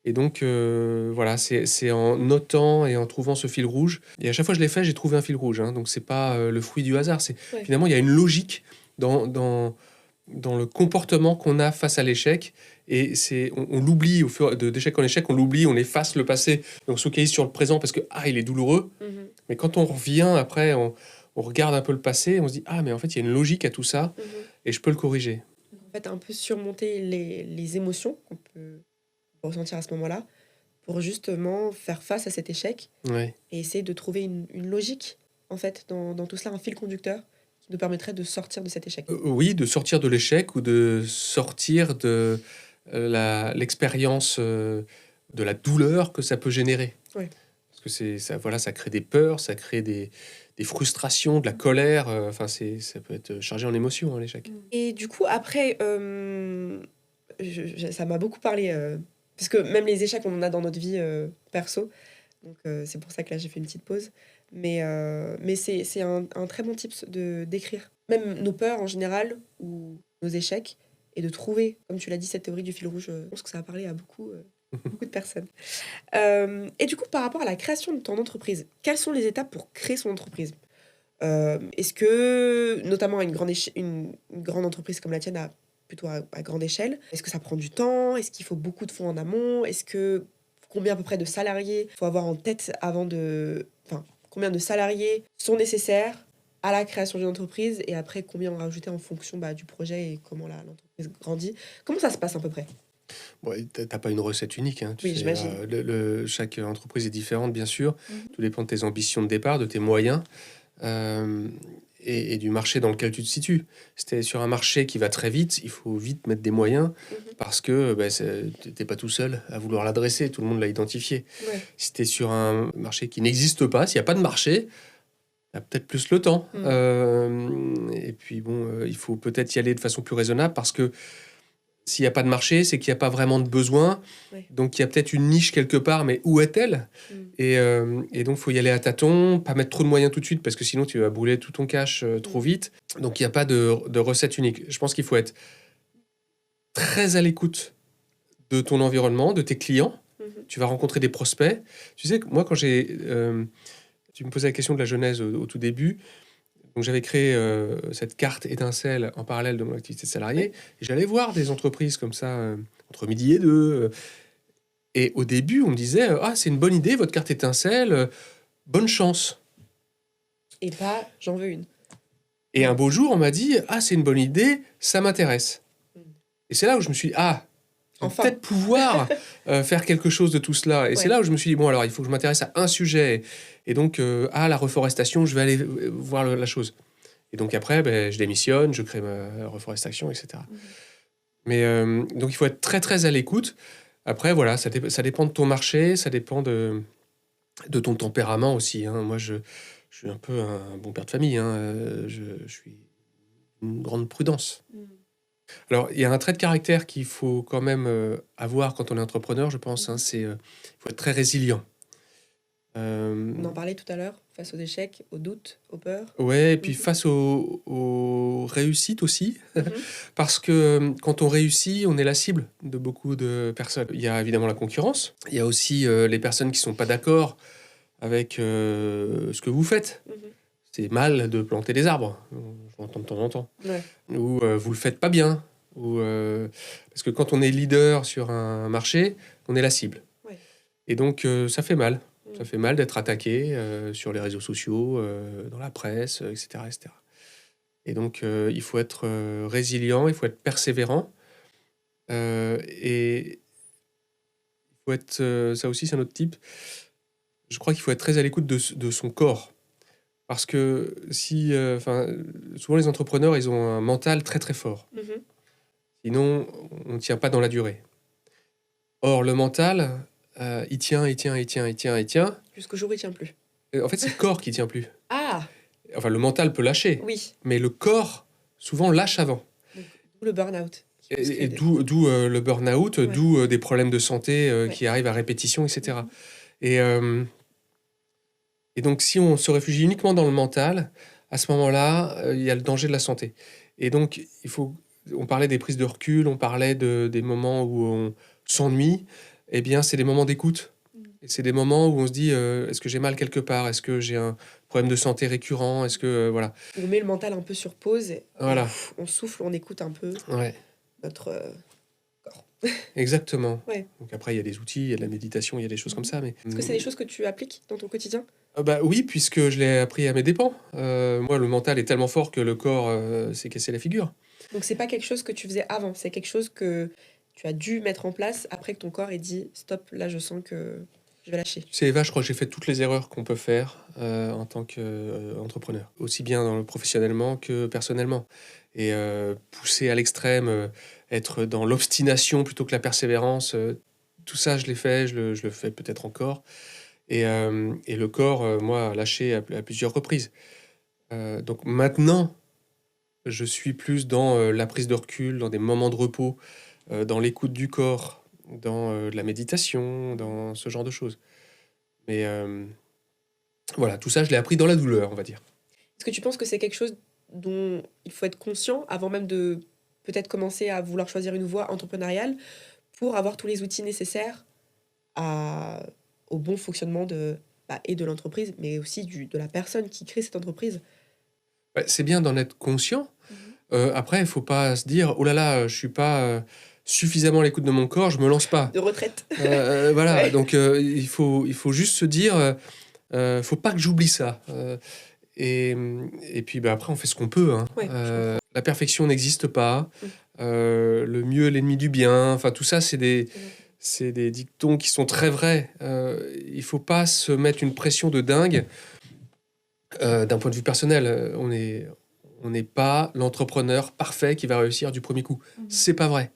Et donc, voilà, c'est en notant et en trouvant ce fil rouge. Et à chaque fois que je l'ai fait, j'ai trouvé un fil rouge. Donc, c'est pas le fruit du hasard. Finalement, il y a une logique dans le comportement qu'on a face à l'échec. Et on l'oublie, au fur d'échec en échec, on l'oublie, on efface le passé. Donc, on se focalise sur le présent parce que, il est douloureux. Mais quand on revient après, on regarde un peu le passé, on se dit, mais en fait, il y a une logique à tout ça et je peux le corriger. En fait, un peu surmonter les émotions qu'on peut ressentir à ce moment-là pour justement faire face à cet échec et essayer de trouver une logique, en fait, dans tout cela, un fil conducteur qui nous permettrait de sortir de cet échec. Oui, de sortir de l'échec ou de sortir de l'expérience de la douleur que ça peut générer. Ouais. Parce que ça crée des peurs, ça crée des frustrations, de la colère. Ça peut être chargé en émotions, l'échec. Et du coup, après, ça m'a beaucoup parlé, parce que même les échecs, on en a dans notre vie perso. Donc, c'est pour ça que là, j'ai fait une petite pause. Mais c'est un très bon tips d'écrire. Même nos peurs en général, ou nos échecs, et de trouver, comme tu l'as dit, cette théorie du fil rouge. Je pense que ça a parlé à beaucoup de personnes. Et du coup, par rapport à la création de ton entreprise, quelles sont les étapes pour créer son entreprise? Est-ce que, notamment une grande entreprise comme la tienne, plutôt à grande échelle, est-ce que ça prend du temps? Est-ce qu'il faut beaucoup de fonds en amont? Combien à peu près de salariés il faut avoir en tête combien de salariés sont nécessaires à la création d'une entreprise, et après combien en rajouter en fonction du projet et comment l'entreprise grandit? Comment ça se passe à peu près? Bon, t'as pas une recette unique. Oui, j'imagine. Chaque entreprise est différente, bien sûr. Tout dépend de tes ambitions de départ, de tes moyens. Et du marché dans lequel tu te situes. Si tu es sur un marché qui va très vite, il faut vite mettre des moyens parce que tu n'es pas tout seul à vouloir l'adresser, tout le monde l'a identifié. Ouais. Si tu es sur un marché qui n'existe pas, s'il n'y a pas de marché, tu as peut-être plus le temps. Et puis il faut peut-être y aller de façon plus raisonnable parce que s'il n'y a pas de marché, c'est qu'il n'y a pas vraiment de besoin. Ouais. Donc, il y a peut-être une niche quelque part, mais où est-elle? Et donc, il faut y aller à tâtons, pas mettre trop de moyens tout de suite, parce que sinon, tu vas brûler tout ton cash trop vite. Donc, il n'y a pas de recette unique. Je pense qu'il faut être très à l'écoute de ton environnement, de tes clients. Tu vas rencontrer des prospects. Tu sais, moi, quand tu me posais la question de la genèse au tout début. Donc, j'avais créé cette carte étincelle en parallèle de mon activité de salarié. Et j'allais voir des entreprises comme ça, entre midi et 2. Et au début, on me disait « c'est une bonne idée, votre carte étincelle, bonne chance ». Et pas « j'en veux une ». Et un beau jour, on m'a dit « c'est une bonne idée, ça m'intéresse ». Et c'est là où je me suis dit enfin. peut-être pouvoir faire quelque chose de tout cela. Et c'est là où je me suis dit, alors il faut que je m'intéresse à un sujet. Et donc, la reforestation, je vais aller voir la chose. Et donc après, je démissionne, je crée ma reforestation, etc. Mais donc, il faut être très, très à l'écoute. Après, voilà, ça dépend de ton marché, ça dépend de ton tempérament aussi. Moi, je suis un peu un bon père de famille. Je suis une grande prudence. Alors, il y a un trait de caractère qu'il faut quand même avoir quand on est entrepreneur, je pense. Il faut être très résilient. On en parlait tout à l'heure, face aux échecs, aux doutes, aux peurs. Ouais, et puis face aux réussites aussi. Parce que quand on réussit, on est la cible de beaucoup de personnes. Il y a évidemment la concurrence. Il y a aussi les personnes qui ne sont pas d'accord avec ce que vous faites. c'est mal de planter des arbres. J'entends de temps en temps. Ouais. Ou vous le faites pas bien. Ou, parce que quand on est leader sur un marché, on est la cible. Ouais. Et donc, ça fait mal. Mm. Ça fait mal d'être attaqué sur les réseaux sociaux, dans la presse, etc., etc. Et donc, il faut être résilient, il faut être persévérant. Et il faut être... ça aussi, c'est un autre type. Je crois qu'il faut être très à l'écoute de son corps. Parce que si... souvent, les entrepreneurs, ils ont un mental très, très fort. Mhm. Sinon, on ne tient pas dans la durée. Or, le mental, il tient. Jusqu'au jour où il tient plus. En fait, c'est le corps qui tient plus. Ah, Enfin, le mental peut lâcher, oui. mais le corps, souvent, lâche avant. Donc, d'où le burn-out. Et d'où le burn-out, Ouais. d'où des problèmes de santé Ouais. qui arrivent à répétition, etc. Mhm. Et donc, si on se réfugie uniquement dans le mental, à ce moment-là, il y a le danger de la santé. Et donc, on parlait des prises de recul, on parlait des moments où on s'ennuie. Eh bien, c'est des moments d'écoute. Et c'est des moments où on se dit, est-ce que j'ai mal quelque part? Est-ce que j'ai un problème de santé récurrent? Est-ce que, voilà. On met le mental un peu sur pause, et Voilà. on souffle, on écoute un peu Ouais, notre corps. exactement. Ouais. Donc après, il y a des outils, il y a de la méditation, il y a des choses comme ça. Mais... Est-ce que c'est des choses que tu appliques dans ton quotidien? Bah oui, puisque je l'ai appris à mes dépens. Moi, le mental est tellement fort que le corps s'est cassé la figure. Donc c'est pas quelque chose que tu faisais avant, c'est quelque chose que tu as dû mettre en place après que ton corps ait dit stop, là je sens que je vais lâcher. Tu sais, Eva, je crois que j'ai fait toutes les erreurs qu'on peut faire en tant qu'entrepreneur, aussi bien professionnellement que personnellement. Et pousser à l'extrême, être dans l'obstination plutôt que la persévérance, tout ça, je l'ai fait, je le fais peut-être encore. Et le corps, moi, a lâché à plusieurs reprises. Donc maintenant, je suis plus dans la prise de recul, dans des moments de repos, dans l'écoute du corps, dans de la méditation, dans ce genre de choses. Mais voilà, tout ça, je l'ai appris dans la douleur, on va dire. Est-ce que tu penses que c'est quelque chose dont il faut être conscient avant même de peut-être commencer à vouloir choisir une voie entrepreneuriale pour avoir tous les outils nécessaires au bon fonctionnement et de l'entreprise, mais aussi de la personne qui crée cette entreprise? Ouais, c'est bien d'en être conscient. Après, il ne faut pas se dire, oh là là, je ne suis pas suffisamment à l'écoute de mon corps, je ne me lance pas. De retraite. Voilà, Ouais. donc il faut juste se dire, faut pas que j'oublie ça. Et puis après, on fait ce qu'on peut. Hein. Ouais, je comprends. La perfection n'existe pas. Mm. Le mieux est l'ennemi du bien. Enfin, tout ça, c'est des C'est dictons qui sont très vrais. Il faut pas se mettre une pression de dingue. D'un point de vue personnel, on n'est pas l'entrepreneur parfait qui va réussir du premier coup. C'est pas vrai.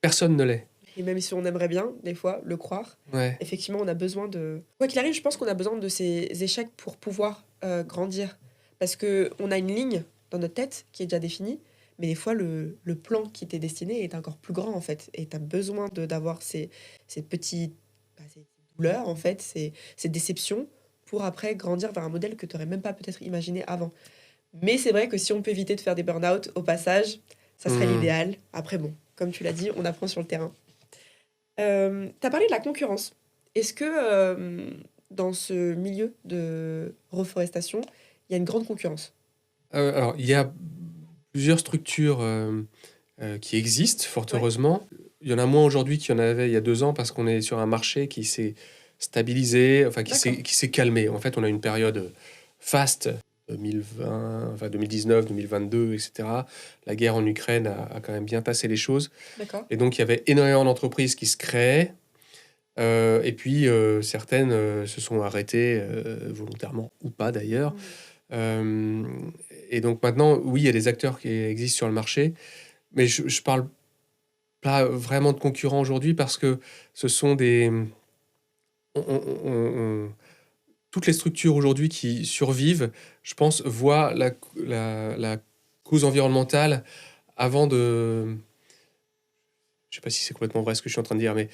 Personne ne l'est. Et même si on aimerait bien, des fois, le croire, Ouais. effectivement, on a besoin de... Quoi qu'il arrive, je pense qu'on a besoin de ces échecs pour pouvoir grandir. Parce qu'on a une ligne dans notre tête qui est déjà définie, mais des fois, le plan qui t'est destiné est encore plus grand, en fait. Et tu as besoin d'avoir ces petites ces douleurs, en fait, ces déceptions, pour après grandir vers un modèle que tu n'aurais même pas peut-être imaginé avant. Mais c'est vrai que si on peut éviter de faire des burn-out au passage, ça serait l'idéal. Après, bon, comme tu l'as dit, on apprend sur le terrain. Tu as parlé de la concurrence. Est-ce que dans ce milieu de reforestation, il y a une grande concurrence? Alors, il y a plusieurs structures qui existent, fort heureusement. Il y en a moins aujourd'hui qu'il y en avait il y a 2 ans parce qu'on est sur un marché qui s'est stabilisé, enfin qui s'est calmé. En fait, on a une période faste, 2020, enfin 2019, 2022, etc. La guerre en Ukraine a quand même bien tassé les choses. D'accord. Et donc, il y avait énormément d'entreprises qui se créaient. Et puis, certaines se sont arrêtées volontairement ou pas d'ailleurs. Et donc maintenant, oui, il y a des acteurs qui existent sur le marché, mais je parle pas vraiment de concurrents aujourd'hui parce que ce sont des... toutes les structures aujourd'hui qui survivent, je pense, voient la cause environnementale avant de... Je sais pas si c'est complètement vrai ce que je suis en train de dire, mais...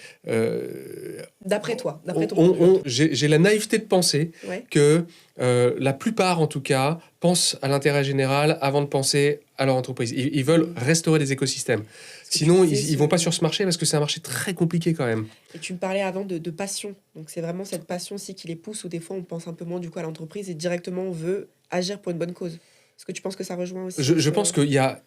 D'après toi, d'après ton point de vue. J'ai la naïveté de penser Ouais. que la plupart, en tout cas, pensent à l'intérêt général avant de penser à leur entreprise. Ils veulent restaurer des écosystèmes. Sinon, ils vont pas sur ce marché parce que c'est un marché très compliqué quand même. Et tu me parlais avant de passion. Donc c'est vraiment cette passion aussi qui les pousse, où des fois on pense un peu moins du coup à l'entreprise et directement on veut agir pour une bonne cause. Est-ce que tu penses que ça rejoint aussi Je pense qu'il y a...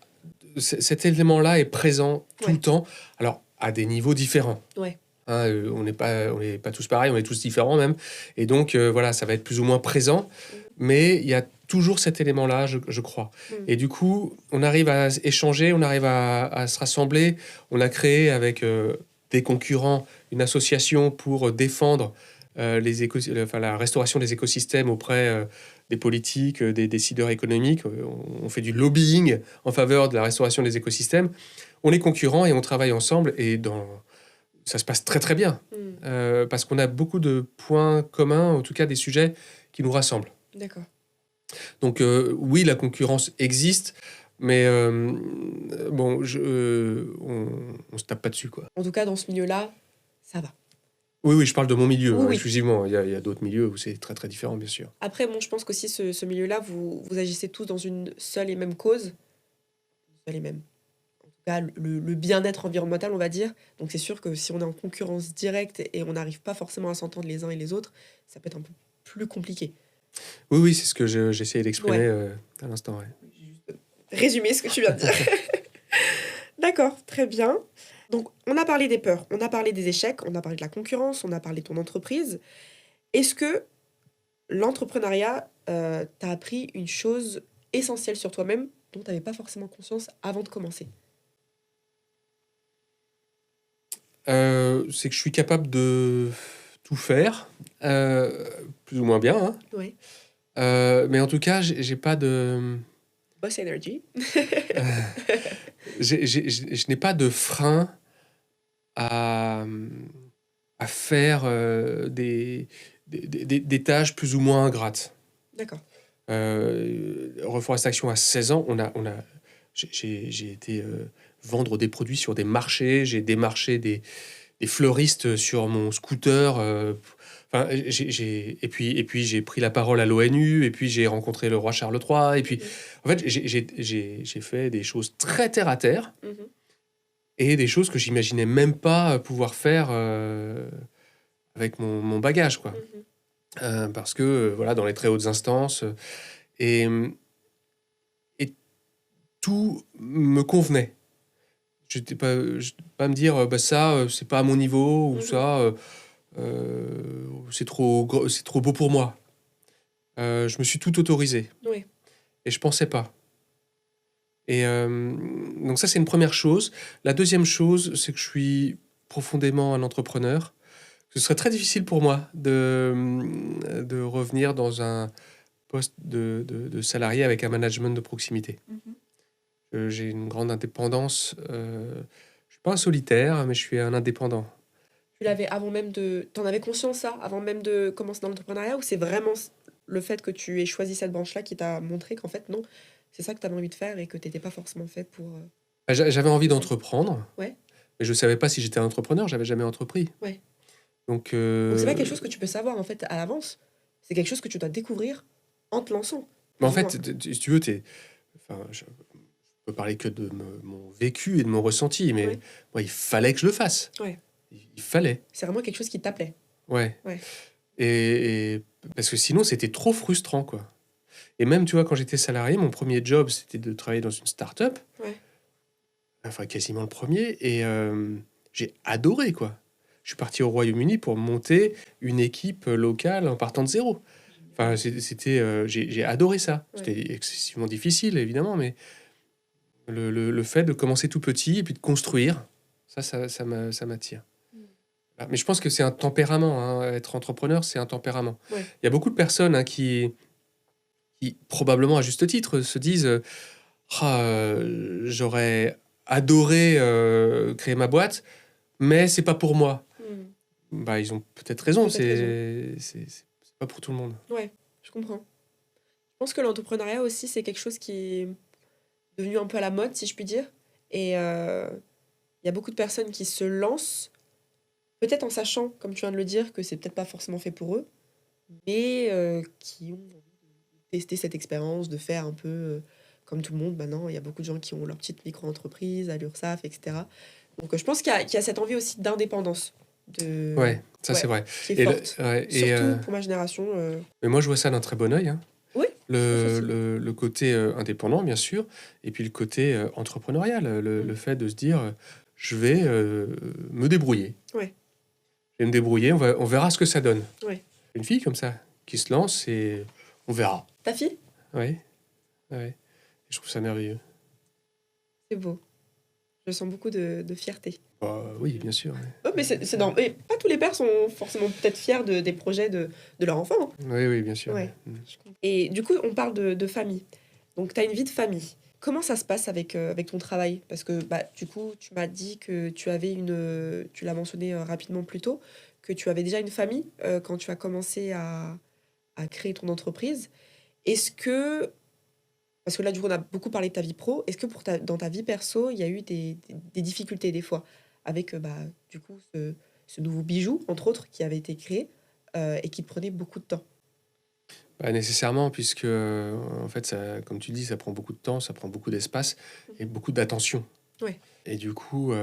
Cet élément-là est présent tout le temps, alors à des niveaux différents. Ouais. Hein, on n'est pas tous pareils, on est tous différents même. Et donc, voilà, ça va être plus ou moins présent. Mais il y a toujours cet élément-là, je crois. Et du coup, on arrive à échanger, on arrive à se rassembler. On a créé avec des concurrents une association pour défendre la restauration des écosystèmes auprès des politiques, des décideurs économiques. On fait du lobbying en faveur de la restauration des écosystèmes. On est concurrents et on travaille ensemble. Et ça se passe très très bien. Parce qu'on a beaucoup de points communs, en tout cas des sujets qui nous rassemblent. D'accord. Donc oui, la concurrence existe, mais on se tape pas dessus, quoi. En tout cas, dans ce milieu-là, ça va. Oui, je parle de mon milieu, Oui. exclusivement. Il y a d'autres milieux où c'est très très différent, bien sûr. Après, je pense qu'aussi ce milieu-là, vous agissez tous dans une seule et même cause. Seule et même. En tout cas, le bien-être environnemental, on va dire. Donc c'est sûr que si on est en concurrence directe et on n'arrive pas forcément à s'entendre les uns et les autres, ça peut être un peu plus compliqué. Oui, c'est ce que j'essayais d'exprimer à l'instant. Ouais. Juste résumer ce que tu viens de dire. D'accord, très bien. Donc, on a parlé des peurs, on a parlé des échecs, on a parlé de la concurrence, on a parlé de ton entreprise. Est-ce que l'entrepreneuriat t'a appris une chose essentielle sur toi-même dont tu n'avais pas forcément conscience avant de commencer? C'est que je suis capable de tout faire, plus ou moins bien. Hein. Oui. Mais en tout cas, j'ai pas de... Boss energy. je n'ai pas de frein à faire des tâches plus ou moins ingrates. D'accord. Reforestation à 16 ans, j'ai été vendre des produits sur des marchés, j'ai démarché des fleuristes sur mon scooter. Et puis j'ai pris la parole à l'ONU, et puis j'ai rencontré le roi Charles III, et puis en fait j'ai fait des choses très terre à terre, et des choses que j'imaginais même pas pouvoir faire avec mon bagage, quoi. Parce que voilà, dans les très hautes instances, et tout me convenait. Je n'étais pas me dire ça c'est pas à mon niveau, ou ça c'est trop beau pour moi. Je me suis tout autorisé. Oui. Et je pensais pas. Et donc ça, c'est une première chose. La deuxième chose, c'est que je suis profondément un entrepreneur. Ce serait très difficile pour moi de revenir dans un poste de salarié avec un management de proximité. J'ai une grande indépendance. Je suis pas un solitaire, mais je suis un indépendant. Tu l'avais avant même de... T'en avais conscience, ça, avant même de commencer dans l'entrepreneuriat, ou c'est vraiment le fait que tu aies choisi cette branche-là qui t'a montré qu'en fait, non, c'est ça que tu avais envie de faire et que tu n'étais pas forcément fait pour... J'avais envie d'entreprendre, Ouais. mais je ne savais pas si j'étais un entrepreneur, j'avais jamais entrepris. Ouais. Donc c'est pas quelque chose que tu peux savoir en fait à l'avance, c'est quelque chose que tu dois découvrir en te lançant. Mais en fait, si tu veux, je peux parler que de mon vécu et de mon ressenti, mais moi, il fallait que je le fasse. Ouais. Il fallait. C'est vraiment quelque chose qui t'appelait. Ouais. Et parce que sinon, c'était trop frustrant, quoi. Et même, tu vois, quand j'étais salarié, mon premier job, c'était de travailler dans une start-up. Ouais. Enfin, quasiment le premier. Et j'ai adoré, quoi. Je suis parti au Royaume-Uni pour monter une équipe locale en partant de zéro. Enfin, j'ai adoré ça. Ouais. C'était excessivement difficile, évidemment, mais le fait de commencer tout petit et puis de construire, ça m'attire. Mais je pense que c'est un tempérament. Hein. Être entrepreneur, c'est un tempérament. Ouais. Il y a beaucoup de personnes qui, probablement à juste titre, se disent j'aurais adoré créer ma boîte, mais c'est pas pour moi. Bah, ils ont peut-être raison. C'est pas pour tout le monde. Ouais, je comprends. Je pense que l'entrepreneuriat aussi, c'est quelque chose qui est devenu un peu à la mode, si je puis dire. Et il y a beaucoup de personnes qui se lancent, peut-être en sachant, comme tu viens de le dire, que c'est peut-être pas forcément fait pour eux, mais qui ont envie de tester cette expérience, de faire un peu comme tout le monde. Maintenant, il y a beaucoup de gens qui ont leur petite micro-entreprise à l'URSSAF, etc. Donc je pense qu'il y a cette envie aussi d'indépendance. Ça c'est vrai. Qui est forte. Surtout pour ma génération. Mais moi, je vois ça d'un très bon œil. Hein. Oui. Le côté indépendant, bien sûr, et puis le côté entrepreneurial, le fait de se dire, je vais me débrouiller. Ouais. Je vais me débrouiller, on verra ce que ça donne. Ouais. Une fille comme ça, qui se lance et on verra. Ta fille? Oui, ouais. Je trouve ça merveilleux. C'est beau. Je sens beaucoup de fierté. Oui, bien sûr. Ouais. Oh, mais c'est mais pas tous les pères sont forcément peut-être fiers des projets de leur enfant. Hein. Oui, bien sûr. Ouais. Et du coup, on parle de famille. Donc, tu as une vie de famille. Comment ça se passe avec ton travail? Parce que du coup, tu m'as dit que tu avais tu l'as mentionné rapidement plus tôt, que tu avais déjà une famille quand tu as commencé à créer ton entreprise. Est-ce que, parce que là, du coup, on a beaucoup parlé de ta vie pro, est-ce que dans ta vie perso, il y a eu des difficultés des fois avec, du coup, ce nouveau bijou, entre autres, qui avait été créé et qui te prenait beaucoup de temps? Nécessairement, puisque, en fait, ça, comme tu dis, ça prend beaucoup de temps, ça prend beaucoup d'espace et beaucoup d'attention. Ouais. Et du coup,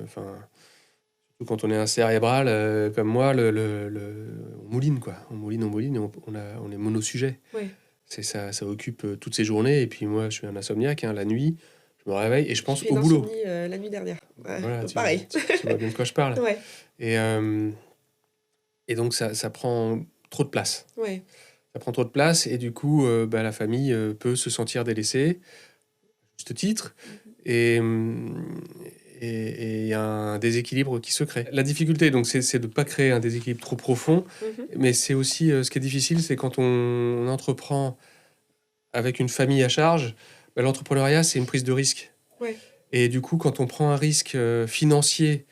surtout quand on est un cérébral comme moi, on mouline, quoi. On mouline et on est monosujet. Ouais. Ça occupe toutes ces journées. Et puis moi, je suis un insomniaque, la nuit, je me réveille et je pense J'ai fait au une boulot. insomnie la nuit dernière. Ouais, Voilà, pareil. Tu vois bien de quoi je parle. Ouais. Et donc, ça prend trop de place. Ouais. Ça prend trop de place et du coup, la famille peut se sentir délaissée, à juste titre, et il y a un déséquilibre qui se crée. La difficulté, donc, c'est de ne pas créer un déséquilibre trop profond, mais c'est aussi ce qui est difficile, c'est quand on entreprend avec une famille à charge, l'entrepreneuriat, c'est une prise de risque. Ouais. Et du coup, quand on prend un risque financier,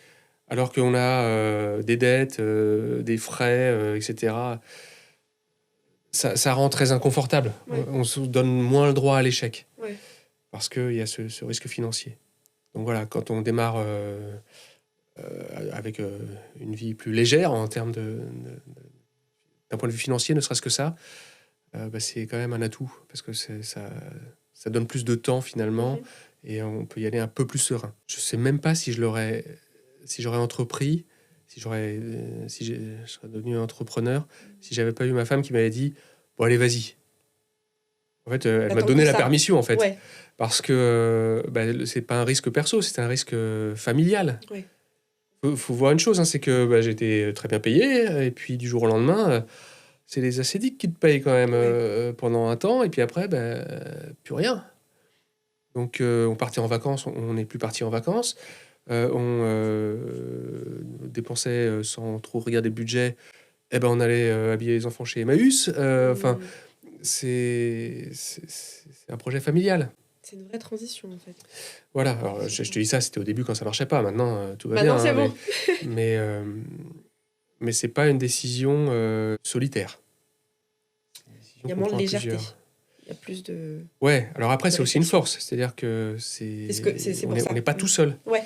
alors qu'on a des dettes, des frais, etc., ça rend très inconfortable. Ouais. On se donne moins le droit à l'échec. Ouais. Parce qu'il y a ce risque financier. Donc voilà, quand on démarre avec une vie plus légère en termes d'un point de vue financier, ne serait-ce que ça, c'est quand même un atout. Parce que ça donne plus de temps finalement et on peut y aller un peu plus serein. Je ne sais même pas si j'aurais entrepris, si je serais devenu entrepreneur, si j'avais pas eu ma femme qui m'avait dit « Bon, allez, vas-y ». En fait, elle m'a donné la permission, en fait. Ouais. Parce que c'est pas un risque perso, c'est un risque familial. Ouais. Faut voir une chose, c'est que j'étais très bien payé, et puis du jour au lendemain, c'est les ascédiques qui te payent quand même pendant un temps, et puis après, plus rien. Donc, on partait en vacances, on n'est plus parti en vacances. On dépensait sans trop regarder le budget. On allait habiller les enfants chez Emmaüs. C'est un projet familial. C'est une vraie transition, en fait. Voilà, alors je te dis ça, c'était au début quand ça marchait pas. Maintenant, tout va Maintenant, bien. c'est bon. Mais c'est pas une décision solitaire. Il y a moins de légèreté. Il y a plus de... Ouais, alors après, c'est aussi une force. C'est-à-dire que on n'est pas tout seul. Ouais.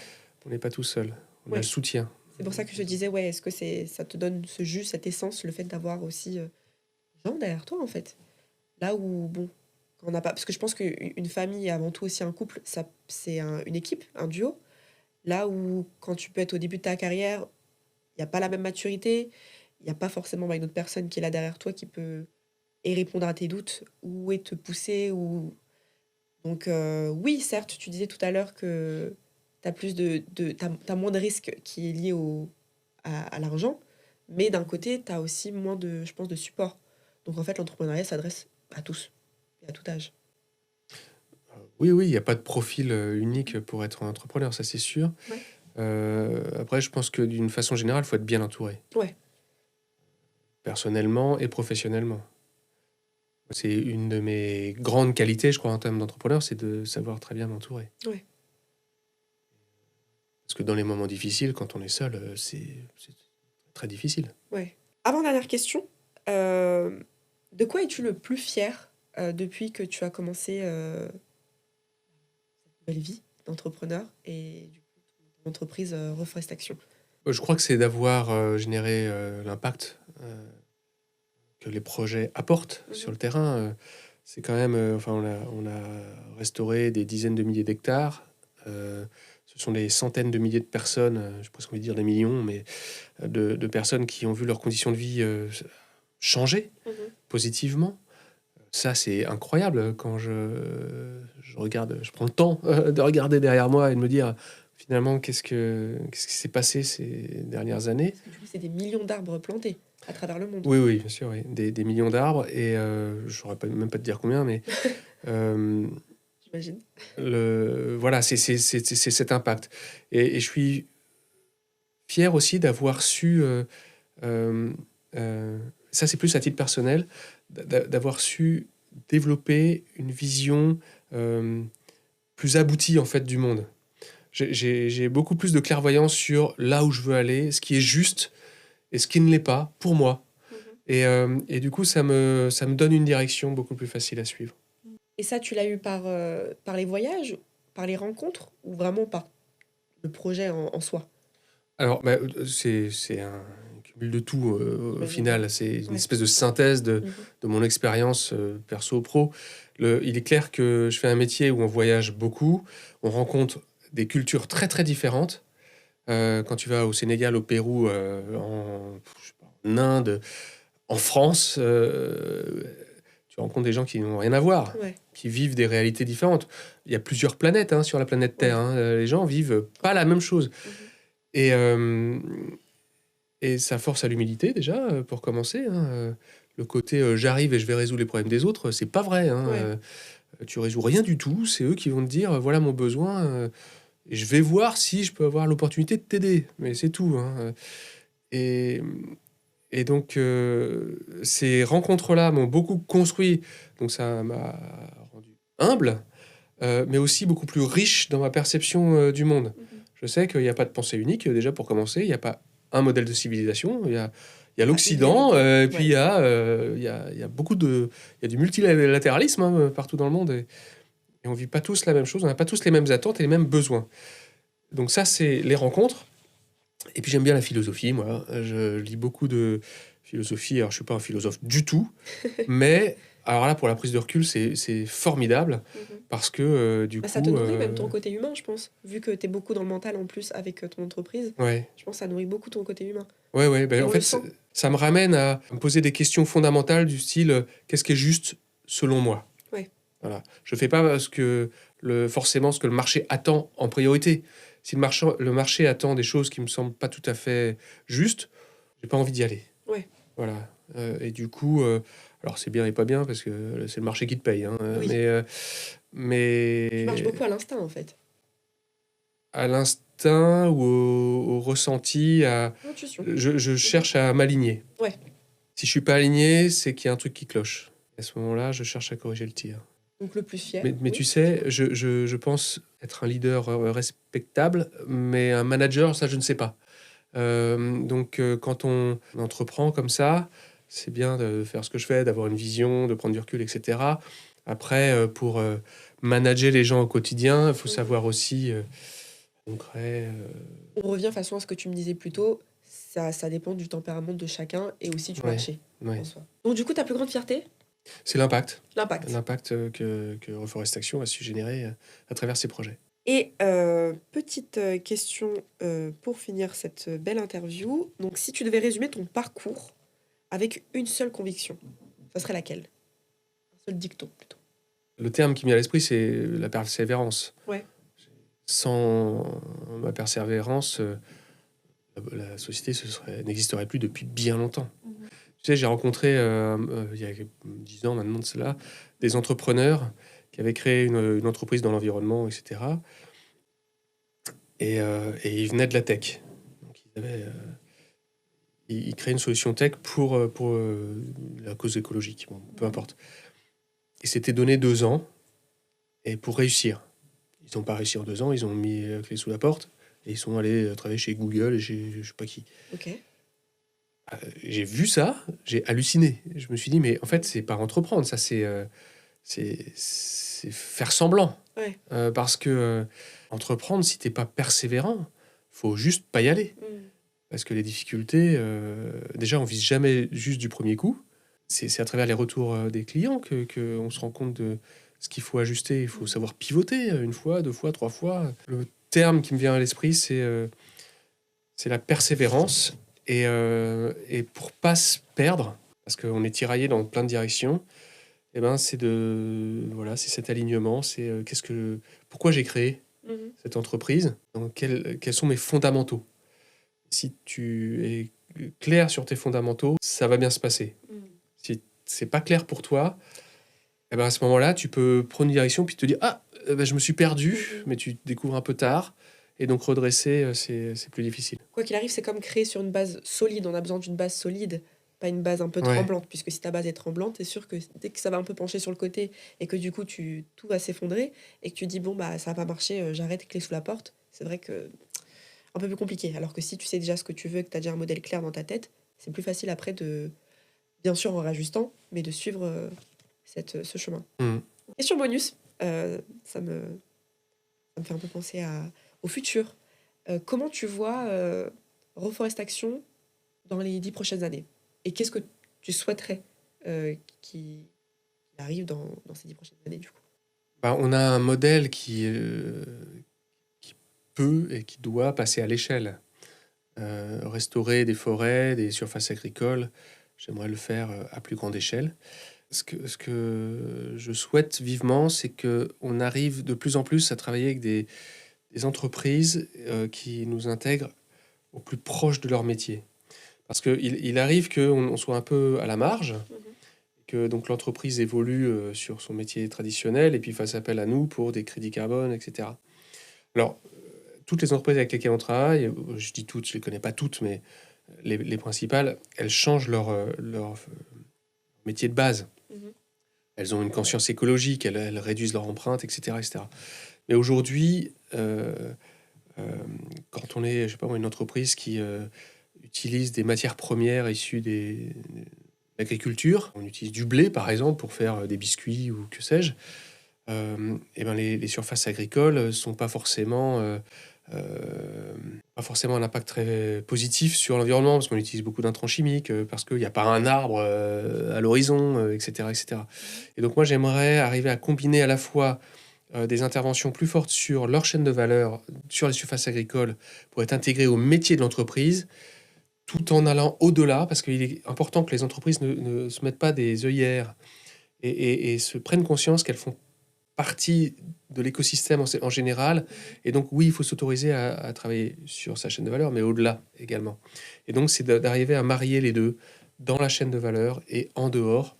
On n'est pas tout seul. On a le soutien. C'est pour ça que je disais, est-ce que ça te donne ce jus, cette essence, le fait d'avoir aussi des gens derrière toi, en fait. Là où, bon, quand on n'a pas... Parce que je pense qu'une famille, avant tout aussi un couple, c'est une équipe, un duo. Là où, quand tu peux être au début de ta carrière, il n'y a pas la même maturité, il n'y a pas forcément une autre personne qui est là derrière toi qui peut répondre à tes doutes ou te pousser. Donc, oui, certes, tu disais tout à l'heure que tu as t'as moins de risques qui est lié à l'argent, mais d'un côté, tu as aussi moins je pense, de support. Donc, en fait, l'entrepreneuriat s'adresse à tous et à tout âge. Oui, il n'y a pas de profil unique pour être entrepreneur, ça c'est sûr. Ouais. Après, je pense que d'une façon générale, il faut être bien entouré. Ouais. Personnellement et professionnellement. C'est une de mes grandes qualités, je crois, en termes d'entrepreneur, c'est de savoir très bien m'entourer. Ouais. Parce que dans les moments difficiles, quand on est seul, c'est très difficile. Ouais. Avant-dernière question, de quoi es-tu le plus fier depuis que tu as commencé cette nouvelle vie d'entrepreneur et du coup, ton entreprise Reforest Action? Je crois que c'est d'avoir généré l'impact que les projets apportent sur le terrain. C'est quand même... on a restauré des dizaines de milliers d'hectares. Ce sont des centaines de milliers de personnes, je pense qu'on veut dire des millions, mais de personnes qui ont vu leurs conditions de vie changer positivement. Ça, c'est incroyable quand je regarde, je prends le temps de regarder derrière moi et de me dire finalement qu'est-ce qui s'est passé ces dernières années. Parce que du coup, c'est des millions d'arbres plantés à travers le monde. Oui, oui, bien sûr, oui. Des millions d'arbres et je saurais même pas te dire combien, mais euh, J'imagine. voilà, c'est cet impact. Et je suis fier aussi d'avoir su, euh, ça c'est plus à titre personnel, d'avoir su développer une vision euh, plus aboutie en fait du monde. J'ai beaucoup plus de clairvoyance sur là où je veux aller, ce qui est juste et ce qui ne l'est pas pour moi. Mhm. Et du coup, ça me donne une direction beaucoup plus facile à suivre. Et ça, tu l'as eu par les voyages, par les rencontres, ou vraiment par le projet en soi? Alors, bah, c'est un cumul de tout au J'imagine bien. final. C'est une Ouais. espèce de synthèse Mhm. de mon expérience perso-pro. Il est clair que je fais un métier où on voyage beaucoup, on rencontre des cultures très très différentes. Quand tu vas au Sénégal, au Pérou, je sais pas, en Inde, en France, tu rencontres des gens qui n'ont rien à voir, Ouais, qui vivent des réalités différentes. Il y a plusieurs planètes hein, sur la planète Terre. ouais. Hein. Les gens vivent pas la même chose. Mhm. Et, euh, et ça force à l'humilité déjà, pour commencer. Hein. Le côté j'arrive et je vais résoudre les problèmes des autres, c'est pas vrai. Hein. Ouais. Tu résous rien du tout. C'est eux qui vont te dire voilà mon besoin. Et je vais voir si je peux avoir l'opportunité de t'aider. Mais c'est tout. Hein. Et, et donc, ces rencontres-là m'ont beaucoup construit. Donc, ça m'a rendu humble, mais aussi beaucoup plus riche dans ma perception du monde. Mhm. Je sais qu'il n'y a pas de pensée unique, déjà pour commencer. Il n'y a pas un modèle de civilisation. Il y a Ah, une l'Occident, réalité. et puis Ouais. il y a beaucoup de. Il y a du multilatéralisme hein, partout dans le monde. Et on ne vit pas tous la même chose. On n'a pas tous les mêmes attentes et les mêmes besoins. Donc, ça, c'est les rencontres. Et puis j'aime bien la philosophie, moi. Je lis beaucoup de philosophie. Alors je suis pas un philosophe du tout, mais alors là pour la prise de recul, c'est formidable Mhm. parce que du Bah, ça te coup, nourrit même ton côté humain, je pense. Vu que tu es beaucoup dans le mental en plus avec ton entreprise, ouais, je pense que ça nourrit beaucoup ton côté humain. ouais, ouais. Et Ben, en on le fait, sent. ça me ramène à me poser des questions fondamentales du style qu'est-ce qui est juste selon moi. Ouais. Voilà. Je fais pas forcément ce que le marché attend en priorité. Si le marché attend des choses qui me semblent pas tout à fait justes, j'ai pas envie d'y aller. Ouais. Voilà. Et du coup, alors c'est bien et pas bien parce que c'est le marché qui te paye. Hein, Oui. Tu marches mais beaucoup à l'instinct, en fait. à l'instinct ou au ressenti, Intuition. je Mhm. cherche à m'aligner. Ouais. Si je suis pas aligné, c'est qu'il y a un truc qui cloche. À ce moment-là, je cherche à corriger le tir. Donc le plus fier. Mais Oui, tu sais, effectivement. je pense être un leader respectable, mais un manager, ça, je ne sais pas. Donc, quand on entreprend comme ça, c'est bien de faire ce que je fais, d'avoir une vision, de prendre du recul, etc. Après, pour manager les gens au quotidien, il faut Mhm. savoir aussi concret. On revient façon à ce que tu me disais plus tôt. Ça dépend du tempérament de chacun et aussi du Ouais, marché en ouais. soi. Donc du coup, ta plus grande fierté? C'est l'impact. L'impact. L'impact que Reforestation a su générer à travers ses projets. Et petite question pour finir cette belle interview. Donc si tu devais résumer ton parcours avec une seule conviction, ça serait laquelle? Un seul dicton plutôt. Le terme qui me vient à l'esprit, c'est la persévérance. Ouais. Sans ma persévérance, la société n'existerait plus depuis bien longtemps. Mhm. Tu sais, j'ai rencontré, il y a 10 ans maintenant de cela, des entrepreneurs qui avaient créé une entreprise dans l'environnement, etc. Et ils venaient de la tech. Donc, ils créaient une solution tech pour la cause écologique, bon, peu importe. Et c'était donné 2 ans, et pour réussir. Ils n'ont pas réussi en 2 ans, ils ont mis la clé sous la porte, et ils sont allés travailler chez Google et chez je sais pas qui. Ok. J'ai vu ça, j'ai halluciné. Je me suis dit, mais en fait, c'est pas entreprendre, ça, c'est faire semblant. Ouais. Parce que entreprendre, si t'es pas persévérant, faut juste pas y aller. Mm. Parce que les difficultés, déjà, on vise jamais juste du premier coup. C'est à travers les retours des clients que on se rend compte de ce qu'il faut ajuster. Il faut savoir pivoter une fois, 2 fois, 3 fois. Le terme qui me vient à l'esprit, c'est la persévérance. Et pour pas se perdre, parce qu'on est tiraillé dans plein de directions, eh ben, c'est cet alignement, pourquoi j'ai créé Mhm. cette entreprise, donc quels sont mes fondamentaux. Si tu es clair sur tes fondamentaux, ça va bien se passer. Mhm. Si c'est pas clair pour toi, eh ben à ce moment-là, tu peux prendre une direction puis te dire je me suis perdu, mais tu découvres un peu tard. Et donc redresser, c'est plus difficile. Quoi qu'il arrive, c'est comme créer sur une base solide. On a besoin d'une base solide, pas une base un peu Ouais. tremblante, puisque si ta base est tremblante, c'est sûr que dès que ça va un peu pencher sur le côté et que du coup tout va s'effondrer et que tu dis bon bah ça va pas marcher, j'arrête, clé sous la porte, c'est vrai que un peu plus compliqué. Alors que si tu sais déjà ce que tu veux et que tu as déjà un modèle clair dans ta tête, c'est plus facile après de, bien sûr en rajustant, mais de suivre ce chemin. Mhm. Question bonus, ça me fait un peu penser au futur. Comment tu vois Reforest Action dans les 10 prochaines années? Et qu'est-ce que tu souhaiterais qui arrive dans ces 10 prochaines années, du coup? On a un modèle qui peut et qui doit passer à l'échelle. Restaurer des forêts, des surfaces agricoles, j'aimerais le faire à plus grande échelle. Ce que je souhaite vivement, c'est qu'on arrive de plus en plus à travailler avec des entreprises qui nous intègrent au plus proche de leur métier. Parce qu'il arrive qu'on soit un peu à la marge, que donc l'entreprise évolue sur son métier traditionnel et puis fasse appel à nous pour des crédits carbone, etc. Alors, toutes les entreprises avec lesquelles on travaille, je dis toutes, je ne les connais pas toutes, mais les principales, elles changent leur métier de base. Elles ont une conscience écologique, elles réduisent leur empreinte, etc. etc. Mais aujourd'hui, quand on est, je sais pas moi, une entreprise qui utilise des matières premières issues de l'agriculture, on utilise du blé par exemple pour faire des biscuits ou que sais-je, et ben les surfaces agricoles sont pas forcément un impact très positif sur l'environnement parce qu'on utilise beaucoup d'intrants chimiques, parce qu'il n'y a pas un arbre à l'horizon, etc., etc. Et donc moi j'aimerais arriver à combiner à la fois des interventions plus fortes sur leur chaîne de valeur, sur les surfaces agricoles, pour être intégrées au métier de l'entreprise, tout en allant au-delà, parce qu'il est important que les entreprises ne se mettent pas des œillères et se prennent conscience qu'elles font partie de l'écosystème en général. Et donc, oui, il faut s'autoriser à travailler sur sa chaîne de valeur, mais au-delà également. Et donc, c'est d'arriver à marier les deux dans la chaîne de valeur et en dehors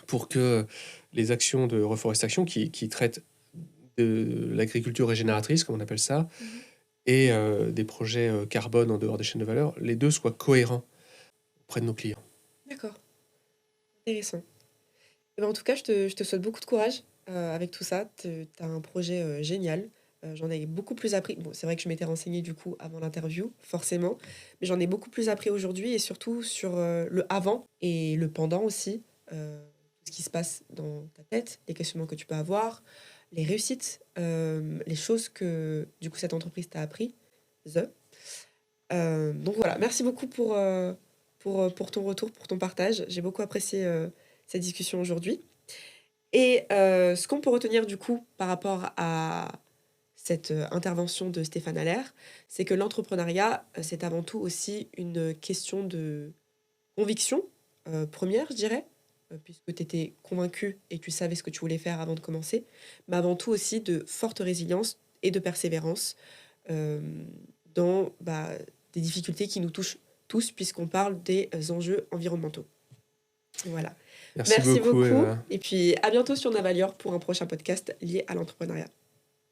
pour que les actions de reforestation qui traitent de l'agriculture régénératrice, comme on appelle ça, et des projets carbone en dehors des chaînes de valeur, les deux soient cohérents auprès de nos clients. D'accord. Intéressant. Eh ben, en tout cas, je te souhaite beaucoup de courage avec tout ça. Tu as un projet génial. J'en ai beaucoup plus appris. Bon, c'est vrai que je m'étais renseignée du coup avant l'interview, forcément, mais j'en ai beaucoup plus appris aujourd'hui et surtout sur le avant et le pendant aussi, ce qui se passe dans ta tête, les questionnements que tu peux avoir, les réussites, les choses que du coup cette entreprise t'a appris. Donc voilà, merci beaucoup pour ton retour, pour ton partage. J'ai beaucoup apprécié cette discussion aujourd'hui. Et ce qu'on peut retenir du coup par rapport à cette intervention de Stéphane Allaire, c'est que l'entrepreneuriat, c'est avant tout aussi une question de conviction première, je dirais, puisque tu étais convaincu et tu savais ce que tu voulais faire avant de commencer, mais avant tout aussi de forte résilience et de persévérance euh, dans des difficultés qui nous touchent tous, puisqu'on parle des enjeux environnementaux. Voilà. Merci Merci beaucoup, beaucoup. Eva. Et puis à bientôt sur Navalior pour un prochain podcast lié à l'entrepreneuriat.